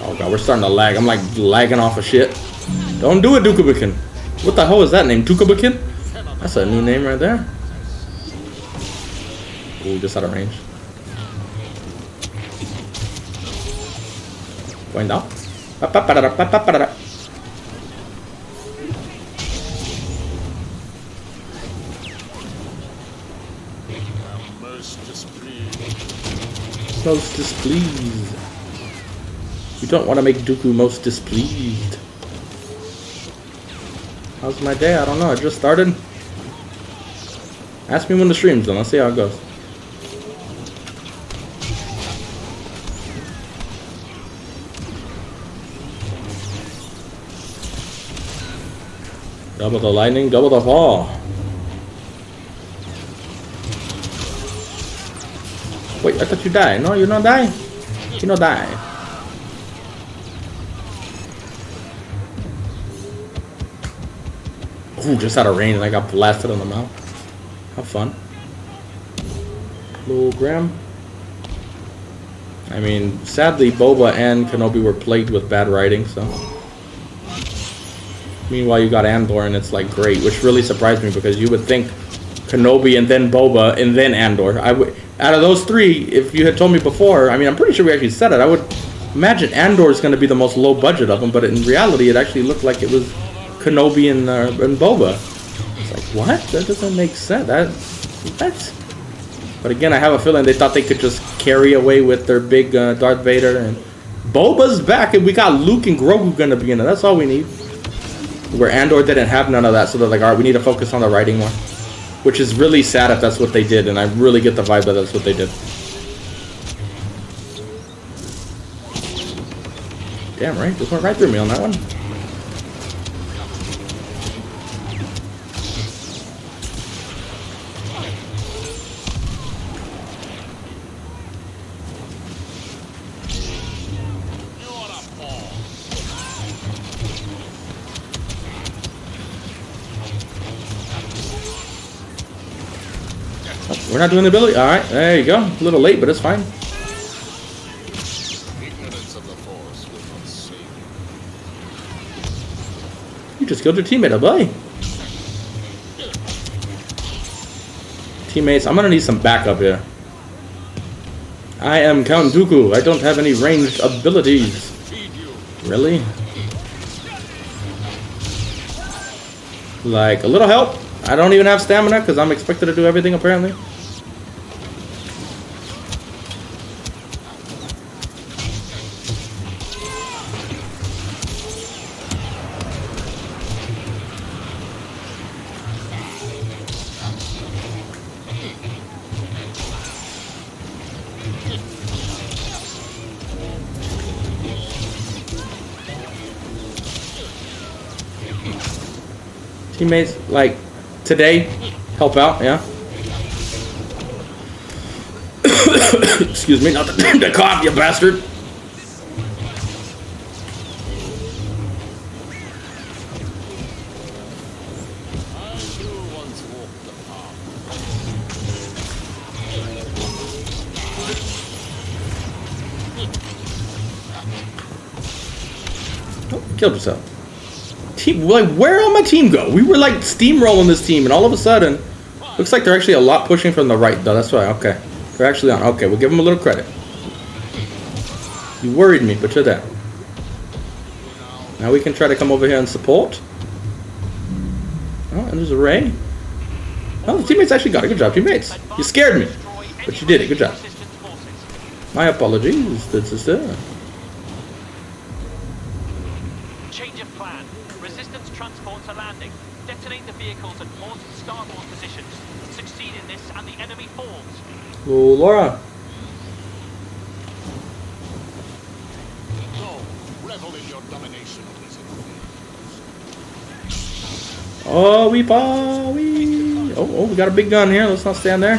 Oh god, we're starting to lag. I'm like lagging off of shit. Don't do it, Dookubikin. What the hell is that name? Dookubikin? That's a new name right there. Ooh, just out of range. Going down. Most displeased. You don't want to make Dooku most displeased. How's my day? I don't know. I just started. Ask me when the stream's done. Let's see how it goes. Double the lightning, double the fall. Wait, I thought you died. No, you not die. You not die. Ooh, just out of range and I got blasted on the mouth. How fun. Program. I mean, sadly, Boba and Kenobi were plagued with bad writing, so. Meanwhile, you got Andor, and it's like great, which really surprised me because you would think Kenobi and then Boba and then Andor. Out of those three, if you had told me before, I mean, I'm pretty sure we actually said it. I would imagine Andor is going to be the most low budget of them, but in reality, it actually looked like it was Kenobi and Boba. It's like, what? That doesn't make sense. What? But again, I have a feeling they thought they could just carry away with their big Darth Vader, and Boba's back, and we got Luke and Grogu going to be in it. That's all we need. Where Andor didn't have none of that, so they're like, alright, we need to focus on the writing more. Which is really sad if that's what they did, and I really get the vibe that that's what they did. Damn, right? Just went right through me on that one. We're not doing the ability? Alright, there you go. A little late, but it's fine. You just killed your teammate, oh boy. Teammates, I'm gonna need some backup here. I am Count Dooku. I don't have any ranged abilities. Really? Like, a little help? I don't even have stamina because I'm expected to do everything apparently. Teammates, like, today, help out, yeah? Excuse me, not the cough, you bastard! Oh, killed yourself. Team, like, where all my team go? We were like steamrolling this team, and all of a sudden, looks like they're actually a lot pushing from the right, though. That's why. Okay, they're actually on. Okay, we'll give them a little credit. You worried me, but you're there. Now we can try to come over here and support. Oh, and there's a Ray. Oh, the teammates actually got it. Good job, teammates. You scared me, but you did it. Good job. My apologies. This is Change of plan. Resistance transports are landing. Detonate the vehicles at port and starboard positions. Succeed in this and the enemy falls. Oh, Laura. Go, revel in your domination of this invasion. Oh, we Oh, we got a big gun here. Let's not stand there.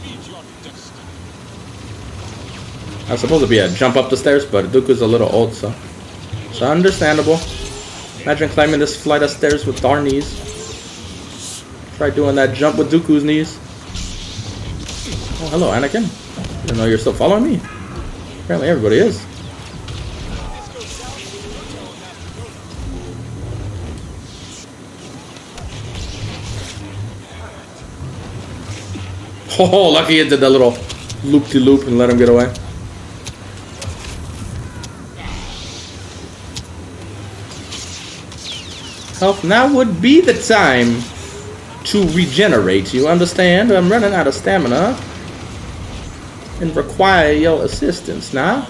Meet your destiny. I was supposed to be a jump up the stairs, but Dooku's a little old, so understandable. Imagine climbing this flight of stairs with our knees. Try doing that jump with Dooku's knees. Oh, hello, Anakin. Didn't know you're still following me. Apparently everybody is. Oh, lucky it did that little loop-de-loop and let him get away. Health, now would be the time to regenerate, you understand? I'm running out of stamina and require your assistance now.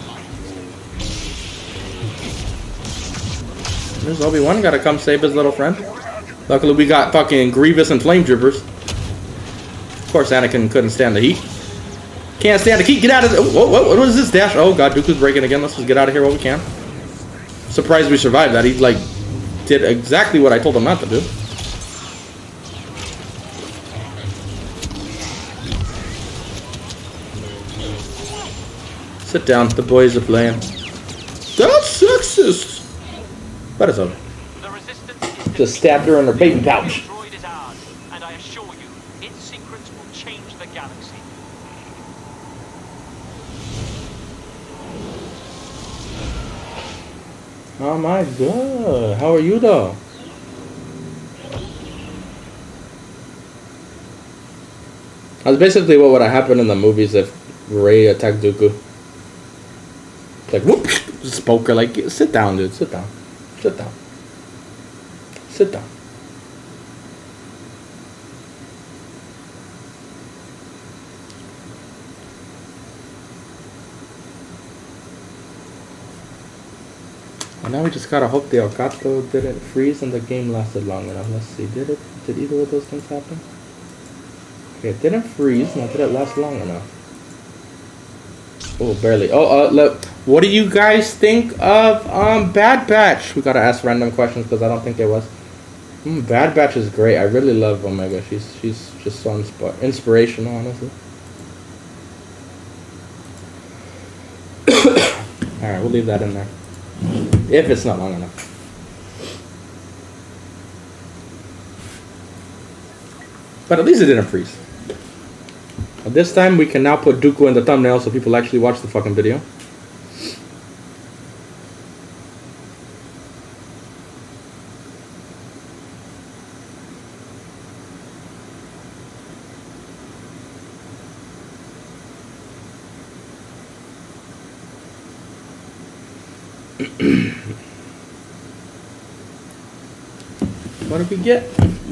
There's Obi-Wan, gotta come save his little friend. Luckily we got fucking Grievous and Flame Troopers. Of course Anakin couldn't stand the heat. Can't stand the heat, get out of the— what is this dash? Oh god, Dooku's breaking again. Let's just get out of here while we can. Surprised we survived that. He like did exactly what I told him not to do. Sit down, the boys are playing. That's sexist! But it's over. The resistance Just stabbed her in her baby pouch. droid is ours, and I assure you, its secrets will change the galaxy. Oh my god, how are you though? That's basically what would have happened in the movies if Rey attacked Dooku. Like, whoop! Just poke her like, sit down, dude, sit down. Sit down. Sit down. And now we just gotta hope the Elgato didn't freeze and the game lasted long enough. Let's see, did either of those things happen? Okay, it didn't freeze, now did it last long enough? Oh, barely. Oh, look, what do you guys think of Bad Batch? We gotta ask random questions because I don't think it was. Bad Batch is great. I really love Omega. She's just so inspirational, honestly. Alright, we'll leave that in there. If it's not long enough. But at least it didn't freeze. But this time we can now put Dooku in the thumbnail so people actually watch the fucking video. What did we get?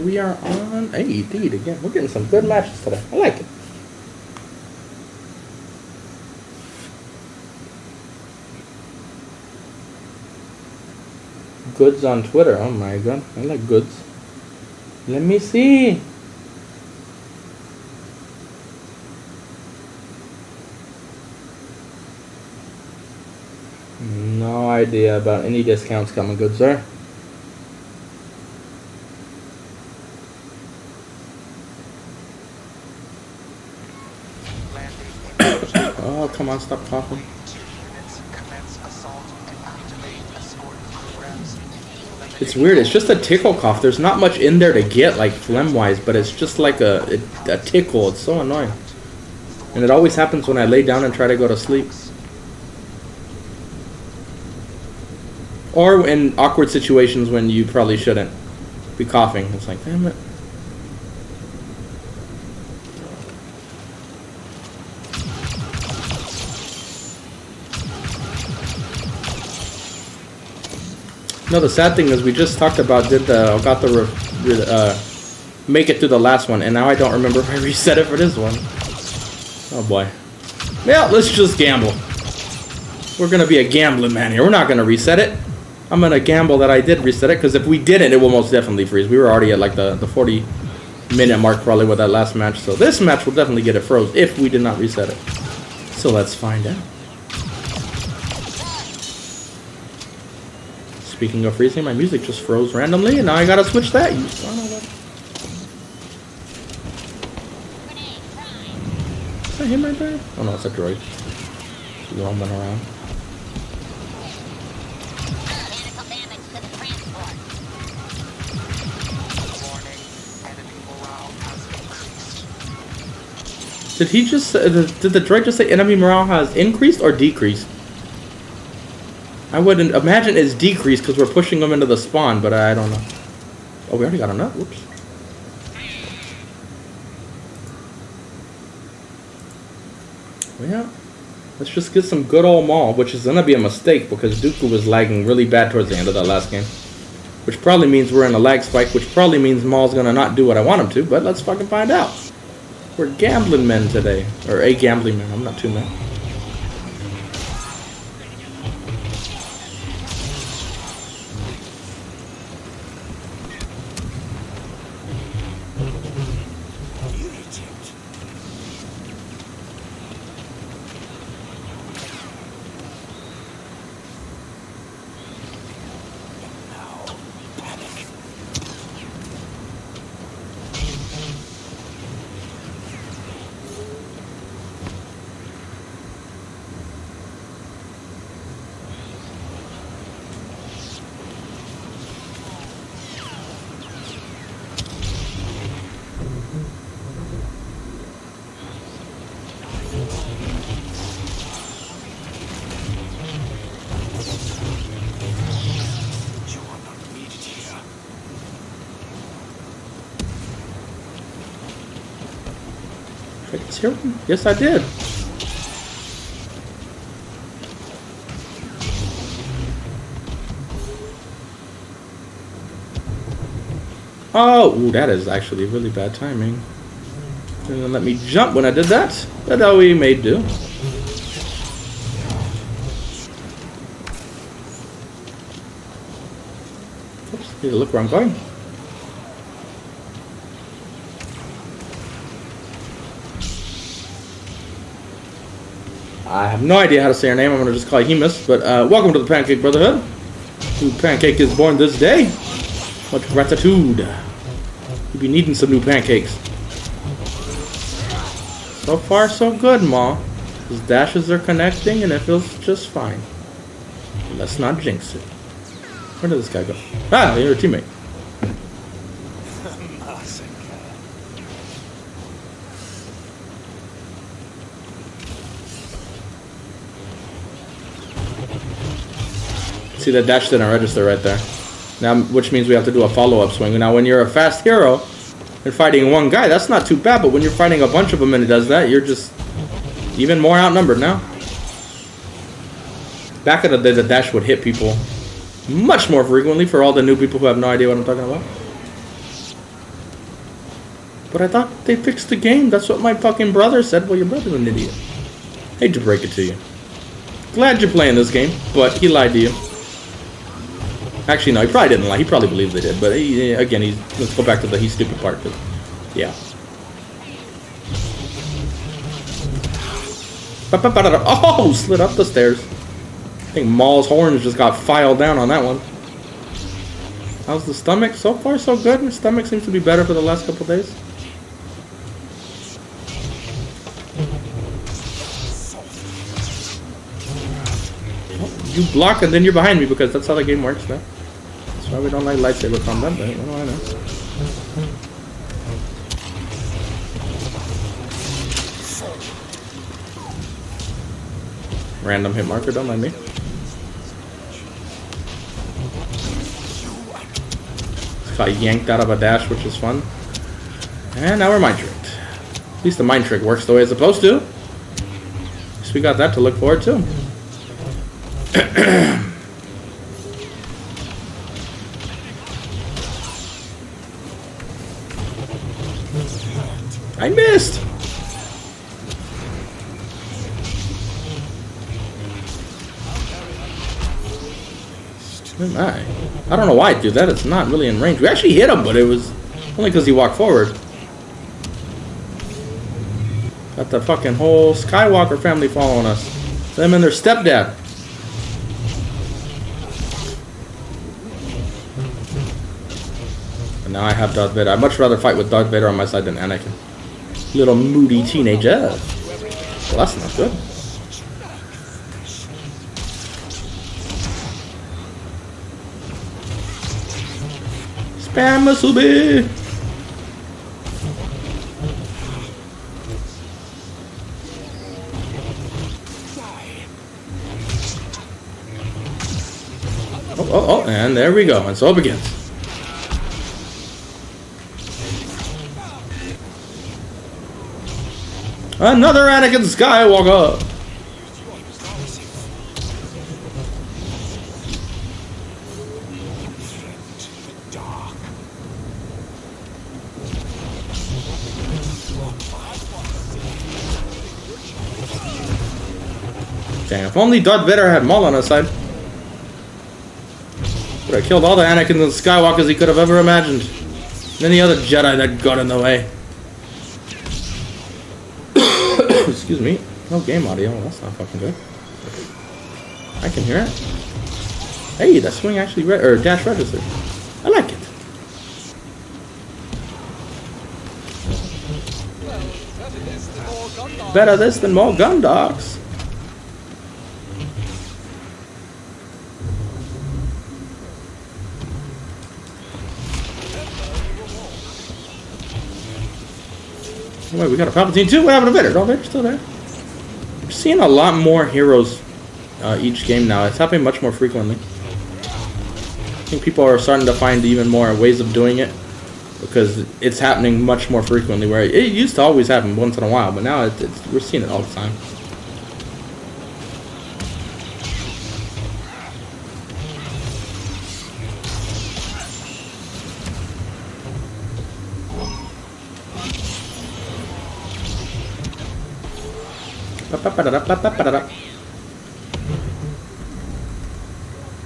We are on AED again. We're getting some good matches today. I like it. Goods on Twitter. Oh my god. I like goods. Let me see. No, idea about any discounts coming, good sir. Oh, come on, stop coughing. It's weird, it's just a tickle cough. There's not much in there to get, like, phlegm-wise, but it's just like a tickle. It's so annoying. And it always happens when I lay down and try to go to sleep. Or in awkward situations when you probably shouldn't be coughing. It's like, damn it. No, the sad thing is we just talked about make it through the last one, and now I don't remember if I reset it for this one. Oh boy. Yeah, let's just gamble. We're gonna be a gambling man here. We're not gonna reset it. I'm gonna gamble that I did reset it, because if we didn't, it will most definitely freeze. We were already at like the 40-minute mark probably with that last match, so this match will definitely get it froze if we did not reset it. So let's find out. Speaking of freezing, my music just froze randomly, and now I gotta switch that. You son of a... Is that him right there? Oh no, it's a droid. He's roaming around. Did he just? Did the droid just say enemy morale has increased or decreased? I wouldn't imagine it's decreased because we're pushing them into the spawn, but I don't know. Oh, we already got a nut. Whoops. Well, yeah. Let's just get some good old Maul, which is going to be a mistake because Dooku was lagging really bad towards the end of that last game. Which probably means we're in a lag spike, which probably means Maul's going to not do what I want him to, but let's fucking find out. We're gambling men today. Or a gambling man. I'm not too mad. Yes, I did. Oh, ooh, that is actually really bad timing. Didn't let me jump when I did that. But that we may do. Oops, need to look where I'm going. I have no idea how to say her name. I'm going to just call you Hemus. But welcome to the Pancake Brotherhood. New pancake is born this day. Much gratitude. You'll be needing some new pancakes. So far, so good, Ma. His dashes are connecting and it feels just fine. Let's not jinx it. Where did this guy go? Ah, you're a teammate. See, that dash didn't register right there. Now, which means we have to do a follow-up swing. Now, when you're a fast hero and fighting one guy, that's not too bad. But when you're fighting a bunch of them and it does that, you're just even more outnumbered now. Back in the day, the dash would hit people much more frequently for all the new people who have no idea what I'm talking about. But I thought they fixed the game. That's what my fucking brother said. Well, your brother's an idiot. Hate to break it to you. Glad you're playing this game, but he lied to you. Actually, no, he probably didn't lie. He probably believes they did. But again, let's go back to the he's stupid part. But yeah. Oh, slid up the stairs. think Maul's horns just got filed down on that one. How's the stomach? So far, so good. My stomach seems to be better for the last couple days. Oh, you block and then you're behind me because that's how the game works now. That's why we don't like lightsaber combat, but what do I know? Random hit marker, don't mind me. Got yanked out of a dash, which is fun. And now we're mind tricked. At least the mind trick works the way it's supposed to. At least we got that to look forward to. I missed! I don't know why I do that. It's not really in range. We actually hit him, but it was only because he walked forward. Got the fucking whole Skywalker family following us. Them and their stepdad. And now I have Darth Vader. I'd much rather fight with Darth Vader on my side than Anakin. Little moody teenager. Well, that's not good. Spam Masubi! Oh, and there we go. And so it begins. Another Anakin Skywalker! Damn, if only Darth Vader had Maul on his side. Would have killed all the Anakins and Skywalkers he could have ever imagined. And any other Jedi that got in the way. Excuse me. No game audio. That's not fucking good. I can hear it. Hey, that swing actually dash registered. I like it. Better this than more gun dogs. Wait, we got a Palpatine too? What happened to Vader? Oh, Vader's still there. I'm seeing a lot more heroes each game now. It's happening much more frequently. I think people are starting to find even more ways of doing it because it's happening much more frequently. Where it used to always happen once in a while, but now we're seeing it all the time.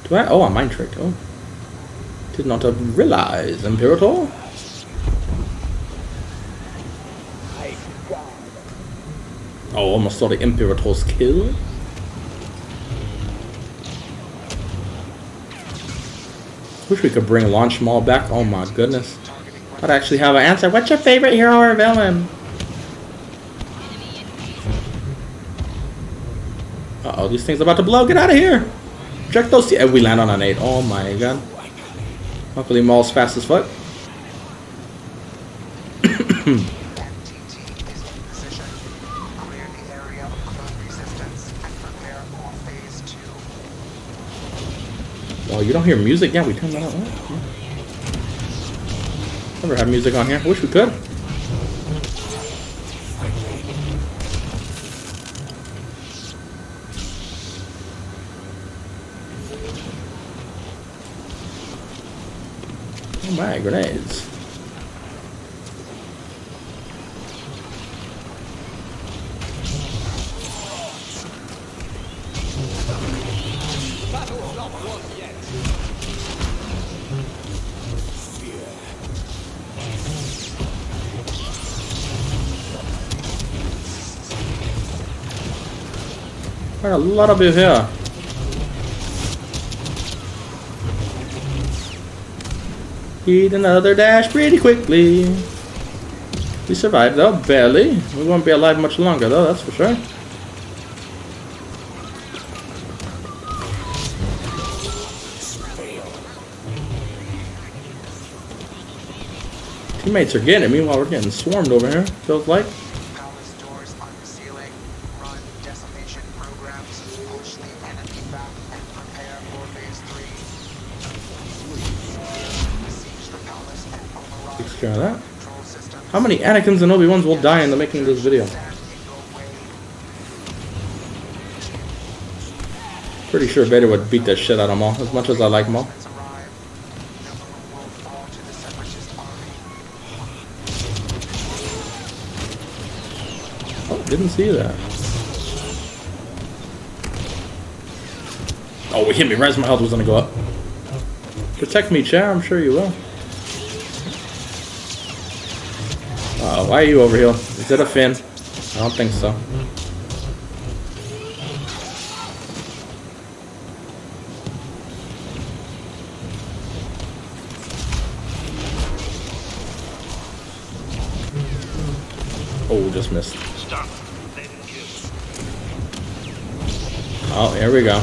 Do I? Oh, I'm mind tricked. Oh, did not realize, Imperator. Oh, almost saw the Imperator's kill. Wish we could bring Launch Maul back. Oh my goodness. I'd actually have an answer. What's your favorite hero or villain? Uh-oh, these things are about to blow. Get out of here. Check those. And we land on an 8. Oh my god. Hopefully Maul's fast as fuck. Oh, you don't hear music? Yeah, we turned that out. Oh, yeah. Never had music on here. Wish we could. Oh my, grenades. There are a lot of you here. Eat another dash pretty quickly. We survived though, barely. We won't be alive much longer though, that's for sure. Teammates are getting it, meanwhile we're getting swarmed over here, feels like. Palace doors on the ceiling. Run decimation programs. Push the enemy back and prepare for phase 3. Besiege the palace and override Takes care of that. control systems. How many Anakins and Obi-Wans will die in the making of this video? Stand in your way. Pretty sure Vader would beat the shit out of them all, as much as I like them all. Let's arrive. The moon will fall to the separatist army. Oh, didn't see that. Oh, he hit me right as my health was gonna go up. Protect me, chat, I'm sure you will. Why are you over here? Is it a fin? I don't think so. Oh, just missed. Oh, here we go.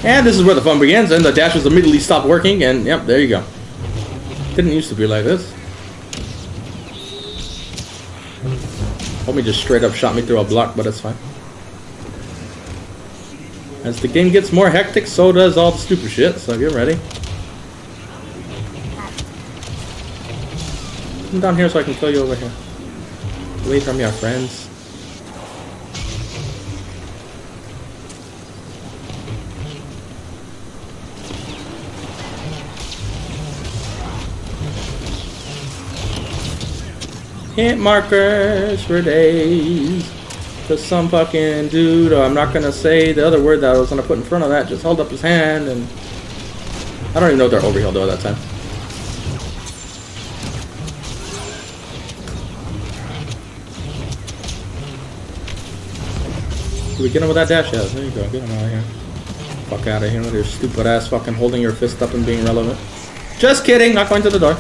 And this is where the fun begins, and the dashes immediately stop working, and yep, there you go. Didn't used to be like this. Homie just straight up shot me through a block, but it's fine. As the game gets more hectic, so does all the stupid shit, so get ready. Come down here so I can kill you over here. Away from your friends. Hit markers for days. Cause some fucking dude, I'm not gonna say the other word that I was gonna put in front of that, just held up his hand and I don't even know if they're overheal though at that time. Did we get him with that dash? Yeah, there you go, get him out of here. Fuck out of here with your stupid ass fucking holding your fist up and being relevant. Just kidding, not going to the door.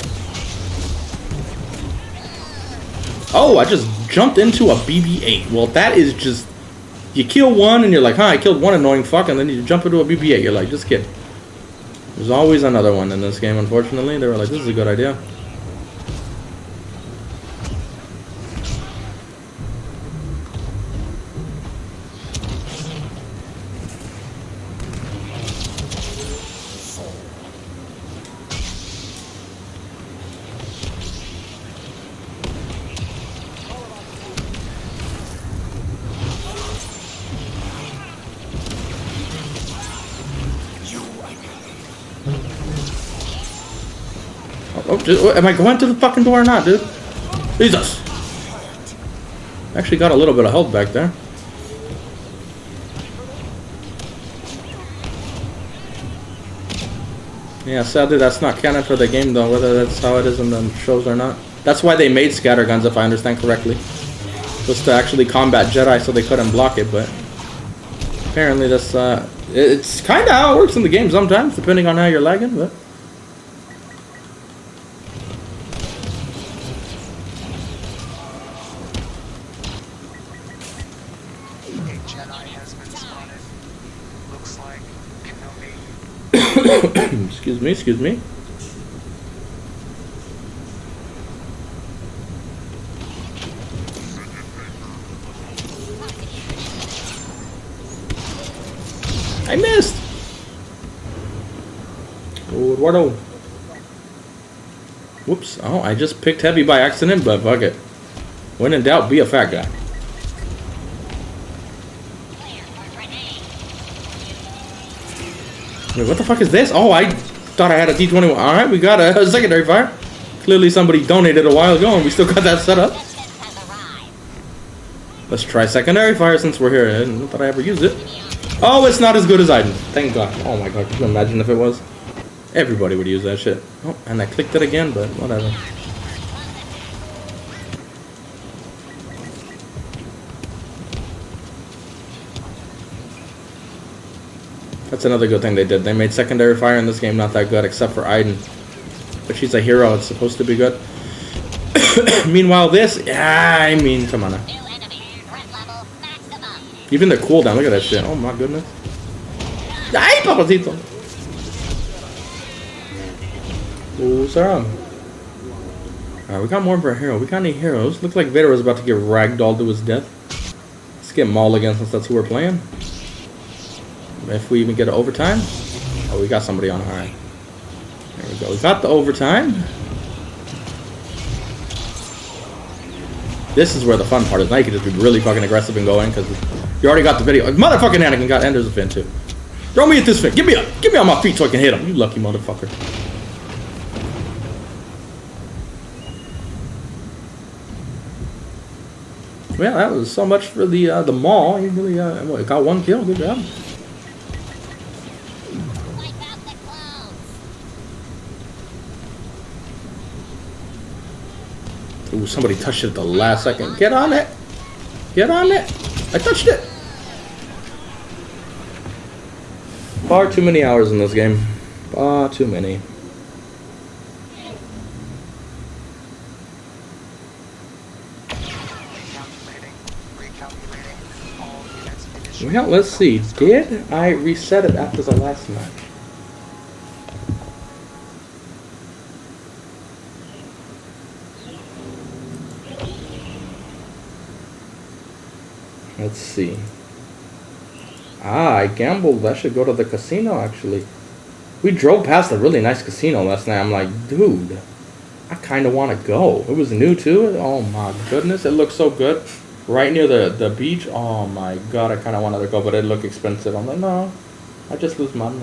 Oh, I just jumped into a BB-8. Well, that is just... You kill one and you're like, huh, I killed one annoying fuck, and then you jump into a BB-8. You're like, just kidding. There's always another one in this game, unfortunately. They were like, this is a good idea. Oh, am I going to the fucking door or not, dude? Jesus! Actually got a little bit of health back there. Yeah, sadly that's not canon for the game though, whether that's how it is in the shows or not. That's why they made scatterguns, if I understand correctly. Was to actually combat Jedi so they couldn't block it, but... Apparently that's, it's kinda how it works in the game sometimes, depending on how you're lagging, but... Excuse me. I missed! Oh, Eduardo. Whoops. Oh, I just picked heavy by accident, but fuck it. When in doubt, be a fat guy. Wait, what the fuck is this? Oh, I thought I had a T-21. Alright, we got a secondary fire. Clearly somebody donated a while ago and we still got that set up. Let's try secondary fire since we're here. I didn't thought I ever used it. Oh, it's not as good as Iden. Thank God. Oh my God, can you imagine if it was? Everybody would use that shit. Oh, and I clicked it again, but whatever. That's another good thing they did. They made secondary fire in this game not that good, except for Iden. But she's a hero. It's supposed to be good. Meanwhile, this... I mean, come on now. Even the cooldown. Look at that shit. Oh, my goodness. Ay, papacito. What's wrong? Alright, we got more of our hero. We got any heroes? Looks like Vader was about to get ragdolled to his death. Let's get Maul again since that's who we're playing. If we even get an overtime. Oh, we got somebody on. Alright. There we go. We got the overtime. This is where the fun part is. Now you can just be really fucking aggressive and go in because you already got the video. Motherfucking Anakin got, and there's a Finn too. Throw me at this Finn. Get me on my feet so I can hit him. You lucky motherfucker. Well, that was so much for the Maul. You really got one kill. Good job. Ooh, somebody touched it at the last second. Get on it. Get on it. I touched it. Far too many hours in this game. Far too many. Well, let's see. Did I reset it after the last match? Let's see. I gambled. I should go to the casino, actually. We drove past a really nice casino last night. I'm like, dude, I kind of want to go. It was new, too. Oh, my goodness. It looked so good. Right near the beach. Oh, my God. I kind of wanted to go, but it looked expensive. I'm like, no. I just lose money.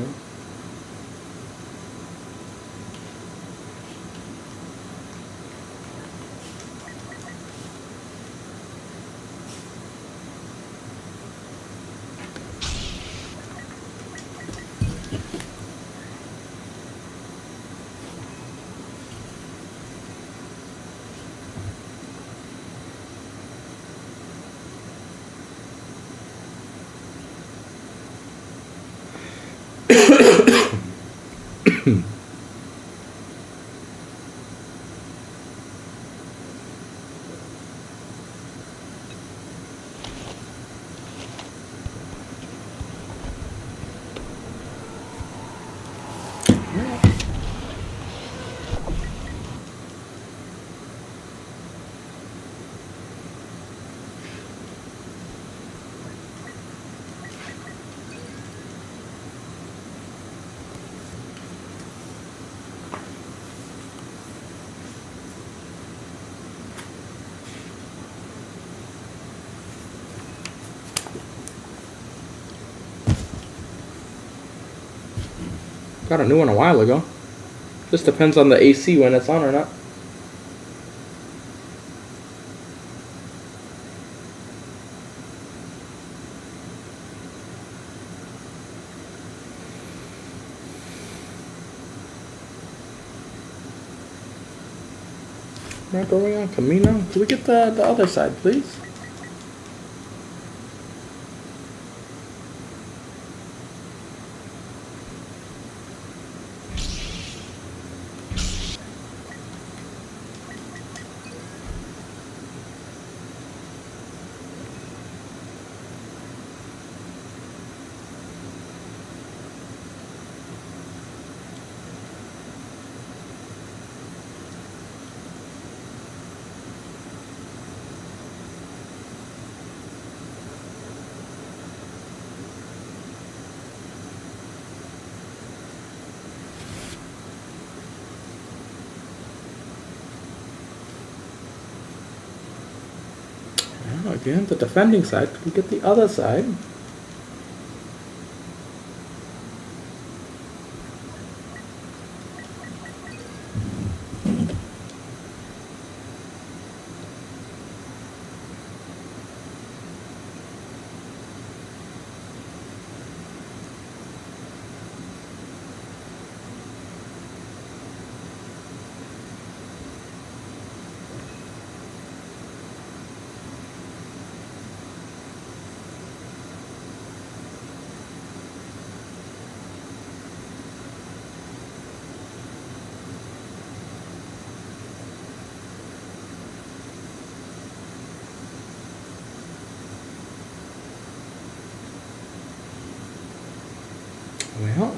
Got a new one a while ago. Just depends on the AC when it's on or not. Right, are we on Camino? Can we get the other side, please? Again, the defending side. Could we get the other side?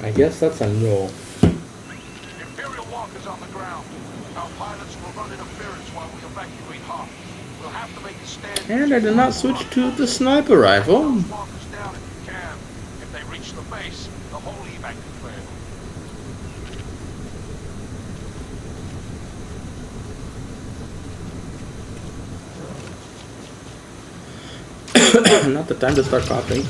I guess that's a no. Imperial walkers on the ground. Our pilots will run interference while we evacuate Hoth. We'll have to make a stand. And I did not switch to the sniper rifle. Walkers down if you can. If they reach the base, the whole evac is cleared. Not the time to start coughing.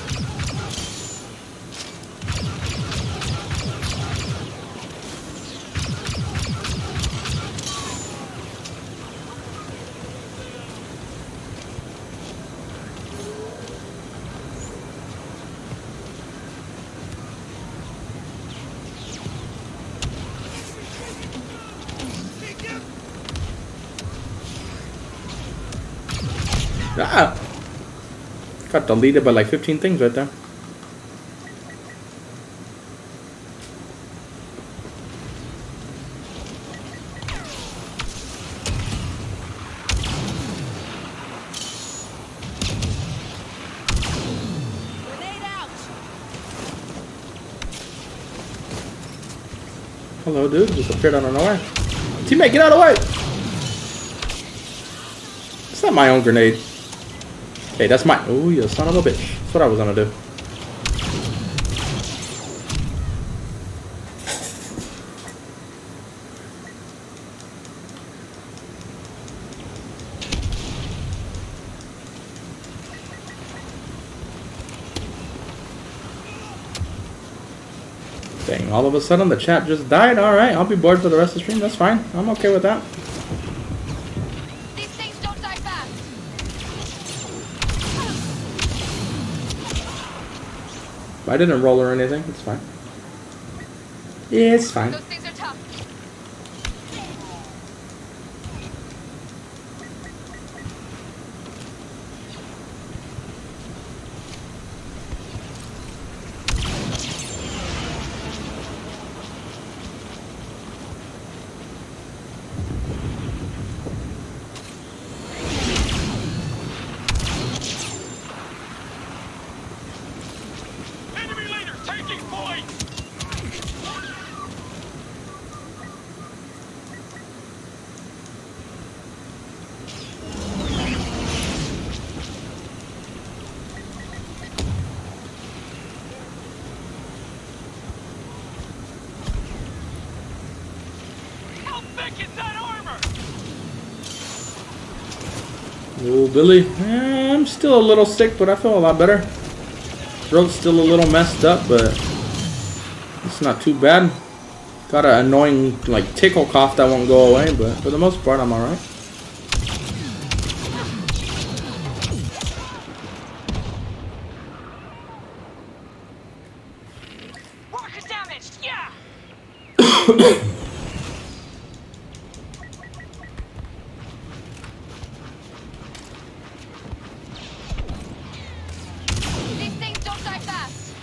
Ah! Got deleted by like 15 things right there. Hello, dude. Just appeared out of nowhere. Teammate, get out of the way! It's not my own grenade. Hey, that's mine. Oh, you son of a bitch. That's what I was gonna do. Dang, all of a sudden the chat just died. Alright, I'll be bored for the rest of the stream. That's fine. I'm okay with that. These things don't die fast. I didn't roll or anything. It's fine. It's fine. Those things are tough. Enemy leader taking point! How thick is that armor? Oh, Billy. I'm still a little sick, but I feel a lot better. Throat's still a little messed up, but it's not too bad. Got an annoying, like, tickle cough that won't go away, but for the most part, I'm alright. Rocket damage! Yeah! These things don't die fast.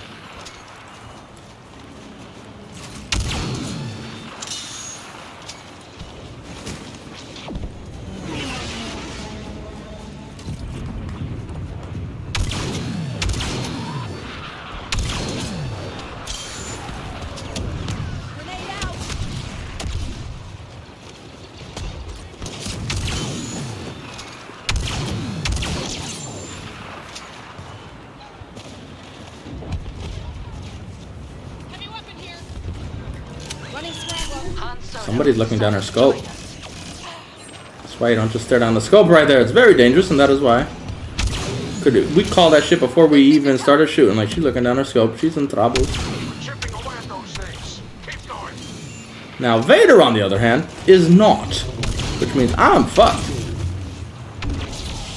Grenade out. Heavy weapon here. Running scramble. Somebody's looking down her scope. That's why you don't just stare down the scope right there. It's very dangerous, and that is why. We call that shit before we even started shooting. Like, she's looking down her scope. She's in trouble. Chipping away at those things. Keep going. Now, Vader, on the other hand, is not. Which means I'm fucked.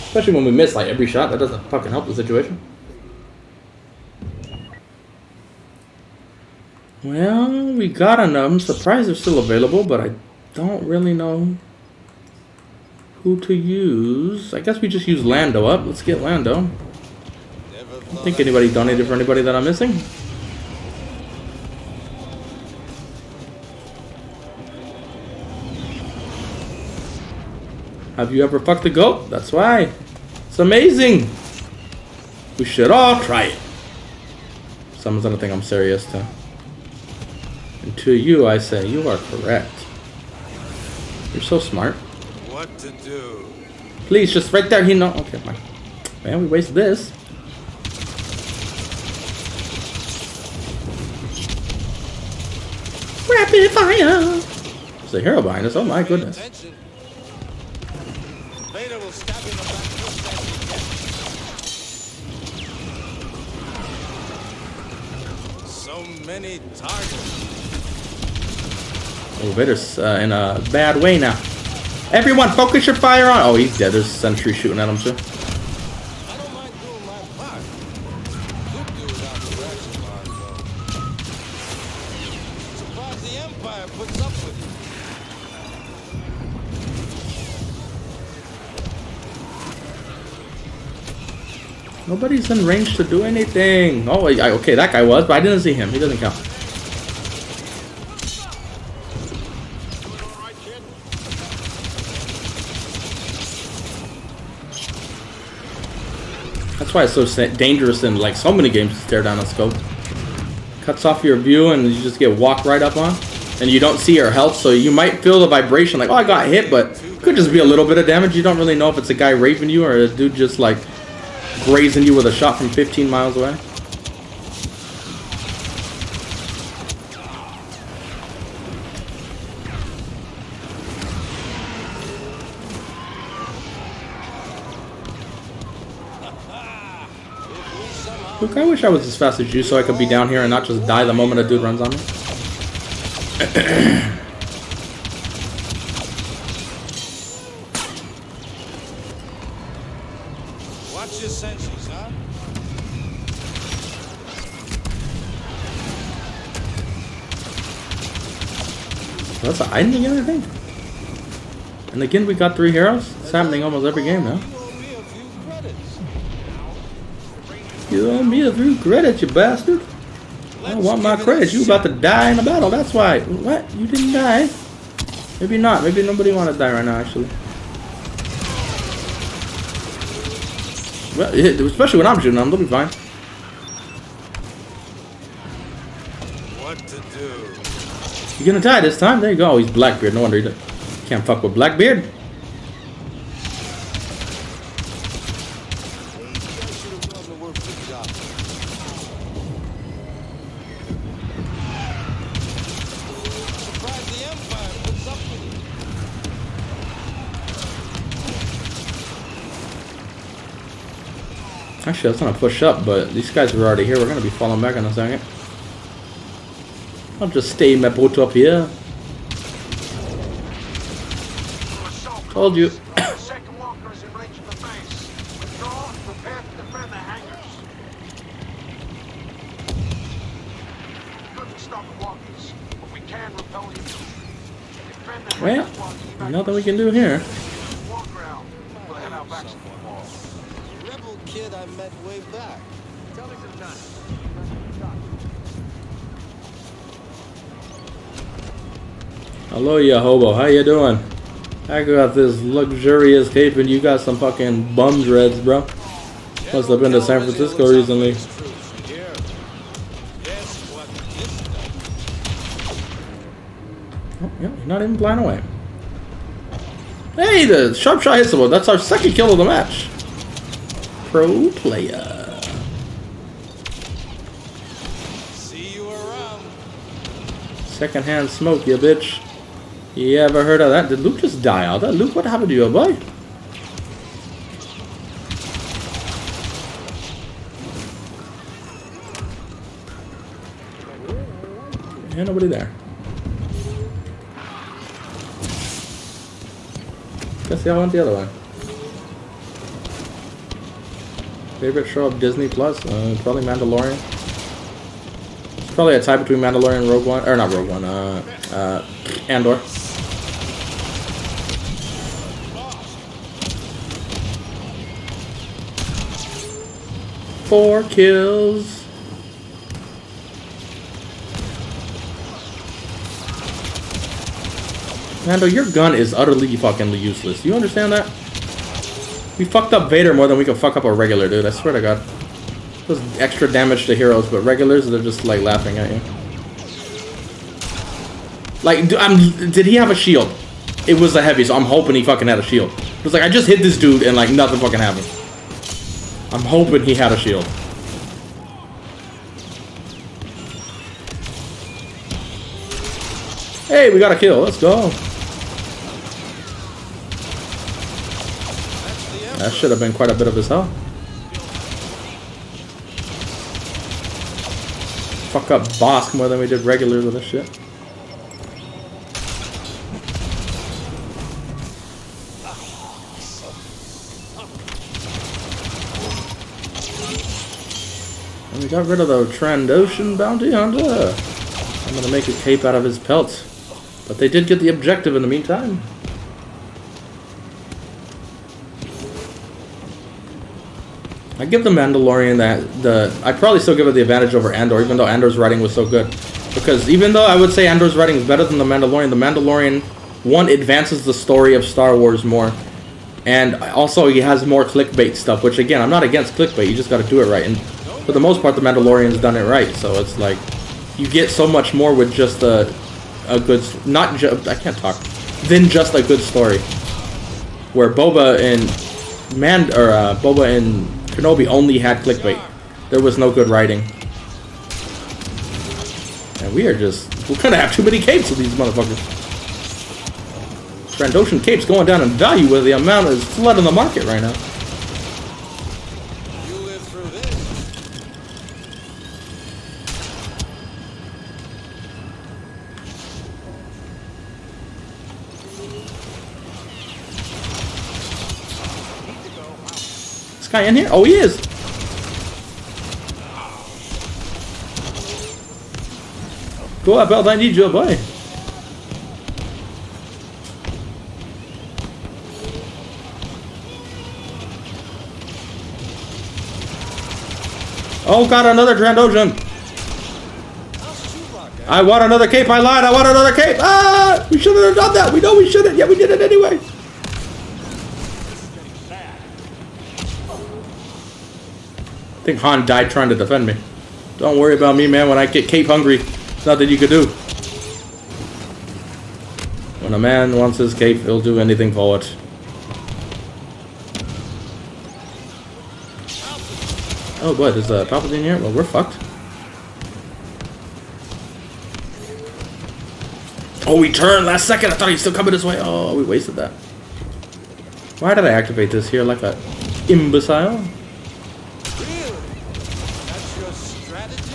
Especially when we miss, like, every shot. That doesn't fucking help the situation. Well, we got enough. I'm surprised they're still available, but I don't really know who to use. I guess we just use Lando up. Let's get Lando. I don't think anybody donated for anybody that I'm missing. Have you ever fucked a goat? That's why. It's amazing. We should all try it. Someone's gonna think I'm serious too. And to you, I say, you are correct. You're so smart. What to do? Please, just right there. He know. Okay, fine. Man, we wasted this. Rapid fire. There's a hero behind us. Oh my goodness. Attention. Vader will stab you in the back just as he gets. So many targets. Oh, Vader's in a bad way now. Everyone, focus your fire on. Oh, he's dead. There's a sentry shooting at him too. I don't mind doing my part. Could do without direction, Marco. Surprised the Empire puts up with you. Nobody's in range to do anything. Oh, okay, that guy was, but I didn't see him. He doesn't count. That's why it's so dangerous in like so many games to stare down a scope. Cuts off your view and you just get walked right up on. And you don't see your health, so you might feel the vibration like, oh, I got hit, but it could just be a little bit of damage. You don't really know if it's a guy raping you or a dude just like grazing you with a shot from 15 miles away. Look, I wish I was as fast as you so I could be down here and not just die the moment a dude runs on me. Watch your senses, huh? That's a hiding again, I think. And again, we got 3 heroes. It's happening almost every game now. You owe me a few credits. You owe me a few credits, you bastard. I want my credits. You about to die in a battle. That's why. What? You didn't die? Maybe not. Maybe nobody want to die right now, actually. Well, especially when I'm shooting them, they'll be fine. What to do? You gonna die this time? There you go. Oh, he's Blackbeard. No wonder he can't fuck with Blackbeard. Actually, I was gonna push up, but these guys are already here. We're gonna be falling back in a second. I'll just stay my boat up here. Told you. Second walker is in range of the base. Withdraw and prepare to defend the hangars. Couldn't stop the walkies, but we can repel you. Defend the Well, hangars while you nothing we can do here. walk around. We'll head out back to the wall. Rebel kid I met way back. Tell me some time. Hello, ya hobo. How you doing? I got this luxurious cape and you got some fucking bum dreads, bro. Must have been to San Francisco recently. Oh, yeah, you're not even flying away. Hey, the sharp shot hits the one. That's our second kill of the match. Pro player. See you around. Secondhand smoke, you bitch. You ever heard of that? Did Luke just die out there? Luke, what happened to you, boy? Yeah, nobody there. Guess y'all went the other way. Favorite show of Disney Plus? Probably Mandalorian. It's probably a tie between Mandalorian and Rogue One, or not Rogue One. Andor. Four kills. Mando, your gun is utterly fucking useless. You understand that? We fucked up Vader more than we could fuck up a regular, dude. I swear to God. Does extra damage to heroes, but regulars, they're just like laughing at you. Like, did he have a shield? It was a heavy, so I'm hoping he fucking had a shield. It was like, I just hit this dude and like nothing fucking happened. I'm hoping he had a shield. Hey, we got a kill. Let's go. That should have been quite a bit of his health. Fuck up Bosk more than we did regular with this shit. And we got rid of the Trandoshan bounty hunter. I'm gonna make a cape out of his pelt. But they did get the objective in the meantime. I give the Mandalorian I'd probably still give it the advantage over Andor, even though Andor's writing was so good. Because even though I would say Andor's writing is better than the Mandalorian, one, advances the story of Star Wars more. And also he has more clickbait stuff, which again, I'm not against clickbait, you just gotta do it right. And for the most part, the Mandalorian's done it right. So it's like, you get so much more with just a good, than just a good story. Where Boba and Kenobi only had clickbait. There was no good writing. And we're gonna have too many capes with these motherfuckers. Trandoshan capes going down in value with the amount is flooding the market right now. You live through this. This guy in here? Oh, he is. Go up, Belt, I need you, boy. Oh, got another Trandoshan. I want another cape. I lied. I want another cape. Ah! We shouldn't have done that. We know we shouldn't. Yeah, we did it anyway. I think Han died trying to defend me. Don't worry about me, man. When I get cape hungry, it's nothing you can do. When a man wants his cape, he'll do anything for it. Oh, what? Is Palpatine here? Well, we're fucked. Oh, we turned last second. I thought he was still coming this way. Oh, we wasted that. Why did I activate this here like a imbecile? Really? That's your strategy?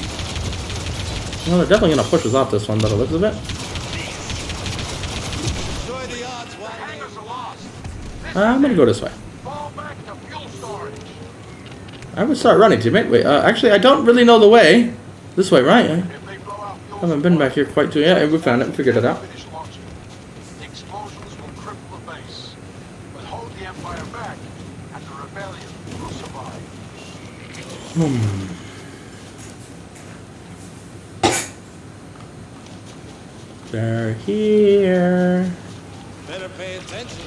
Well, they're definitely gonna push us off this one, but it looks a bit. Enjoy the odds while Hangars are lost. I'm gonna go this way. Fall back to fuel storage. I would start running, teammate. Wait, actually, I don't really know the way. This way, right? I If they blow out fuel haven't been back here quite too. Yeah, we found it. We figured it out. finish launching. The explosions will cripple the base. But hold the Empire back, and the rebellion will survive. They're here. better pay attention.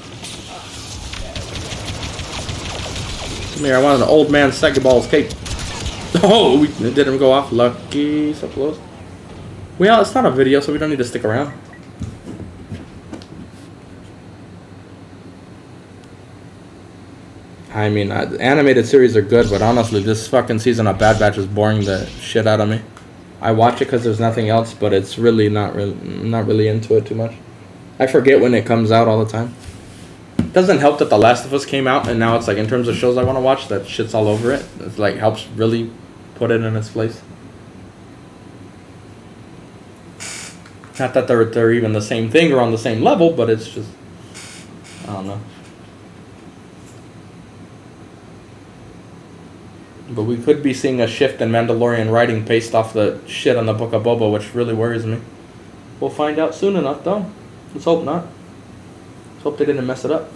Come here, I wanted an old man Sega Ball's cape. Oh, it didn't go off. Lucky, so close. Well, it's not a video, so we don't need to stick around. I mean, animated series are good, but honestly, this fucking season of Bad Batch is boring the shit out of me. I watch it because there's nothing else, but it's really not really into it too much. I forget when it comes out all the time. It doesn't help that The Last of Us came out, and now it's like in terms of shows I want to watch, that shit's all over it. It's like helps really put it in its place. Not that they're even the same thing or on the same level, but it's just, I don't know. But we could be seeing a shift in Mandalorian writing based off the shit on the Book of Boba, which really worries me. We'll find out soon enough, though. Let's hope not. Let's hope they didn't mess it up.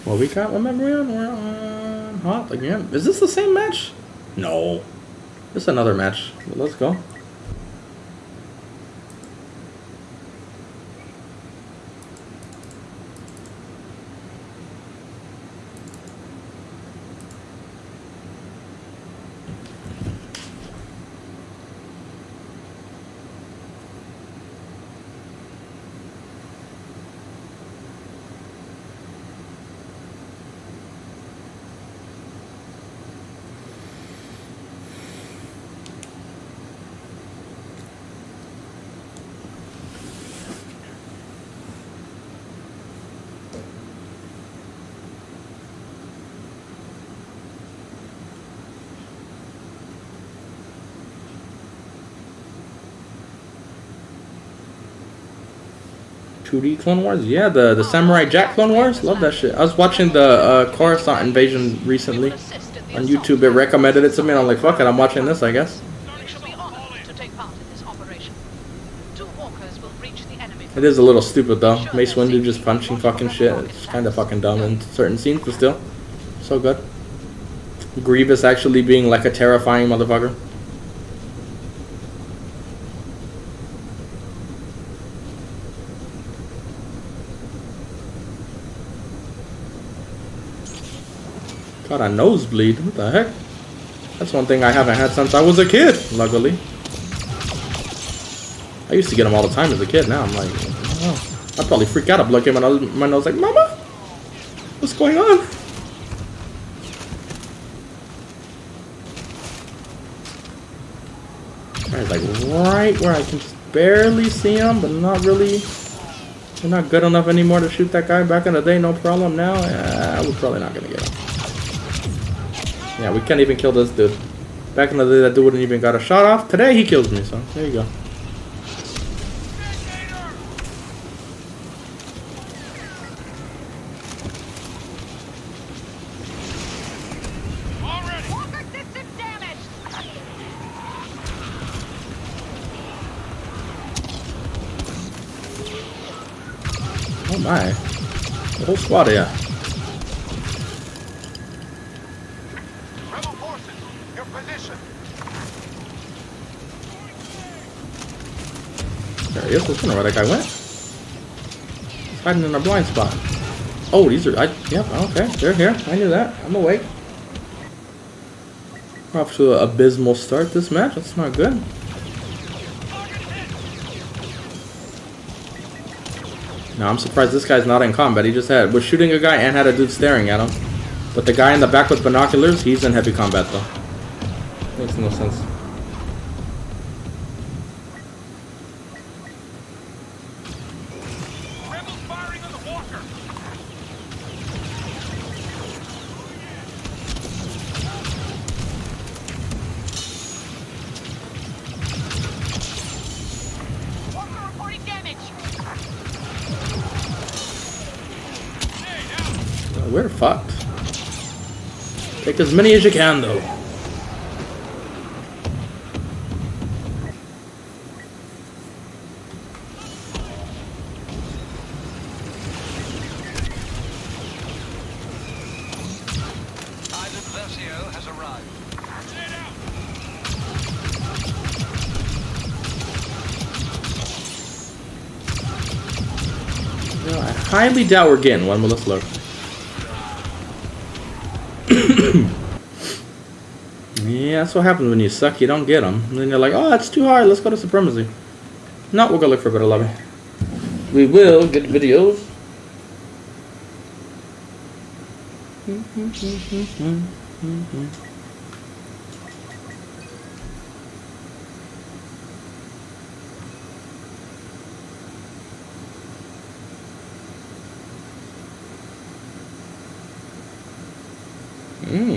Well, we got, remember, we're on Hot again. Is this the same match? No. Just another match. Let's go. .2D Clone Wars? Yeah, the Samurai Jack Clone Wars? Love that shit. I was watching the Coruscant invasion recently on YouTube. It recommended it to me and I'm like, fuck it, I'm watching this, I guess. You shall be honored to take part in this operation. 2 walkers will reach the enemy. It is a little stupid though. Mace Windu just punching fucking shit. It's kind of fucking dumb in certain scenes, but still. So good. Grievous actually being like a terrifying motherfucker. Got a nosebleed. What the heck? That's one thing I haven't had since I was a kid, luckily. I used to get them all the time as a kid. Now I'm like, oh. I'd probably freak out if blood came out of my nose like, Mama? What's going on? Guy's like right where I can just barely see him, but not really. They're not good enough anymore to shoot that guy. Back in the day, no problem. Now, we're probably not gonna get him. Yeah, we can't even kill this dude. Back in the day, that dude wouldn't even got a shot off. Today, he kills me, so there you go. Walker system damaged. Oh my. The whole squad here. Rebel forces, your position. There he is. That's where that guy went. He's hiding in our blind spot. Oh, these are... yep, okay. They're here. I knew that. I'm awake. We're off to an abysmal start this match. That's not good. No, I'm surprised this guy's not in combat. He just was shooting a guy and had a dude staring at him. But the guy in the back with binoculars, he's in heavy combat though. Makes no sense. Rebels firing on the walker. Walker reporting damage. We're fucked. Take as many as you can though. ImAWetSailor has arrived. You know, I highly doubt we're getting one, but let's look. Yeah, that's what happens when you suck, you don't get them. And then you're like, oh, that's too hard, let's go to Supremacy. No, we'll go look for a better lobby. We will get videos.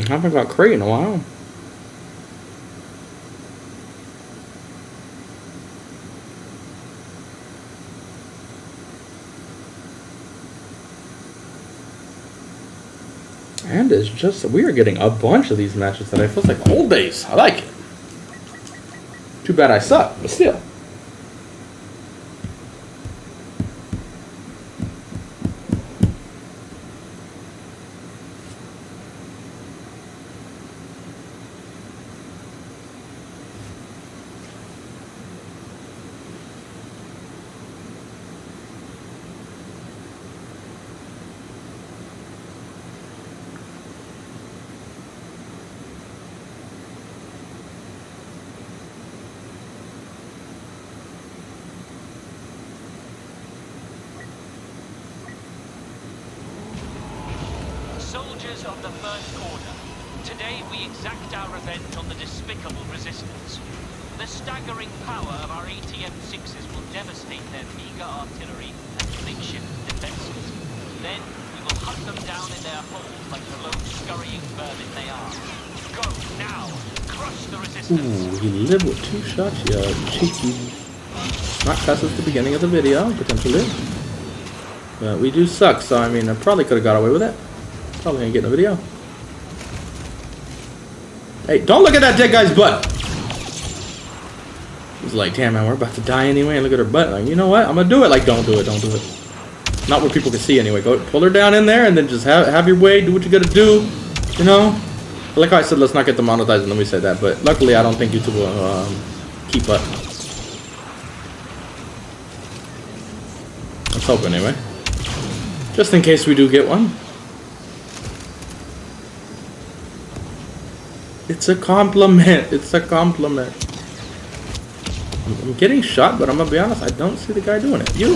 Haven't got crate in a while. And it's just, we are getting a bunch of these matches today. It feels like old days. I like it. Too bad I suck, but still. Soldiers of the First Order, today we exact our revenge on the despicable resistance. The staggering power of our ATM-6s will devastate their meager artillery and makeshift defenses. Then we will hunt them down in their holes like the lone scurrying vermin they are. Go now! Crush the resistance! Ooh, he lived with 2 shots, you cheeky. Not past the beginning of the video, potentially. But we do suck, so I mean, I probably could have got away with it. Probably ain't getting a video. Hey, don't look at that dead guy's butt! He's like, damn man, we're about to die anyway, and look at her butt. Like, you know what? I'm gonna do it. Like, don't do it, don't do it. Not where people can see anyway. Go pull her down in there and then just have your way, do what you gotta do. You know? Like how I said, let's not get demonetized and then we said that, but luckily I don't think YouTube will keep up. Let's hope anyway. Just in case we do get one. It's a compliment. It's a compliment. I'm getting shot, but I'm gonna be honest, I don't see the guy doing it. You!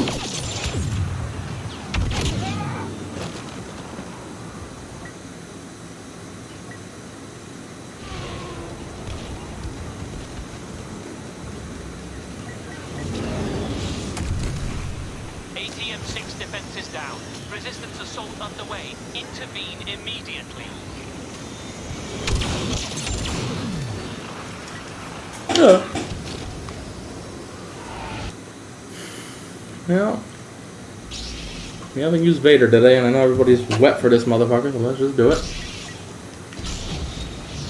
ATM-6 defense is down. Resistance assault underway. Intervene immediately. Yeah. Well, we haven't used Vader today, and I know everybody's wet for this motherfucker, so let's just do it.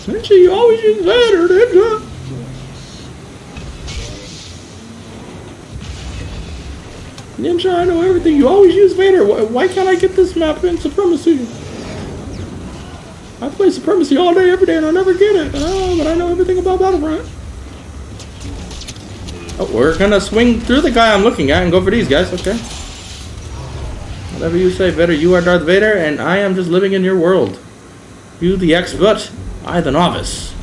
Ninja, you always use Vader, Ninja! Ninja, I know everything. You always use Vader. Why can't I get this map in Supremacy? I play Supremacy all day, every day, and I never get it. Oh, but I know everything about Battlefront. Oh, we're gonna swing through the guy I'm looking at and go for these guys, okay. Whatever you say, Vader, you are Darth Vader, and I am just living in your world. You the expert, I the novice.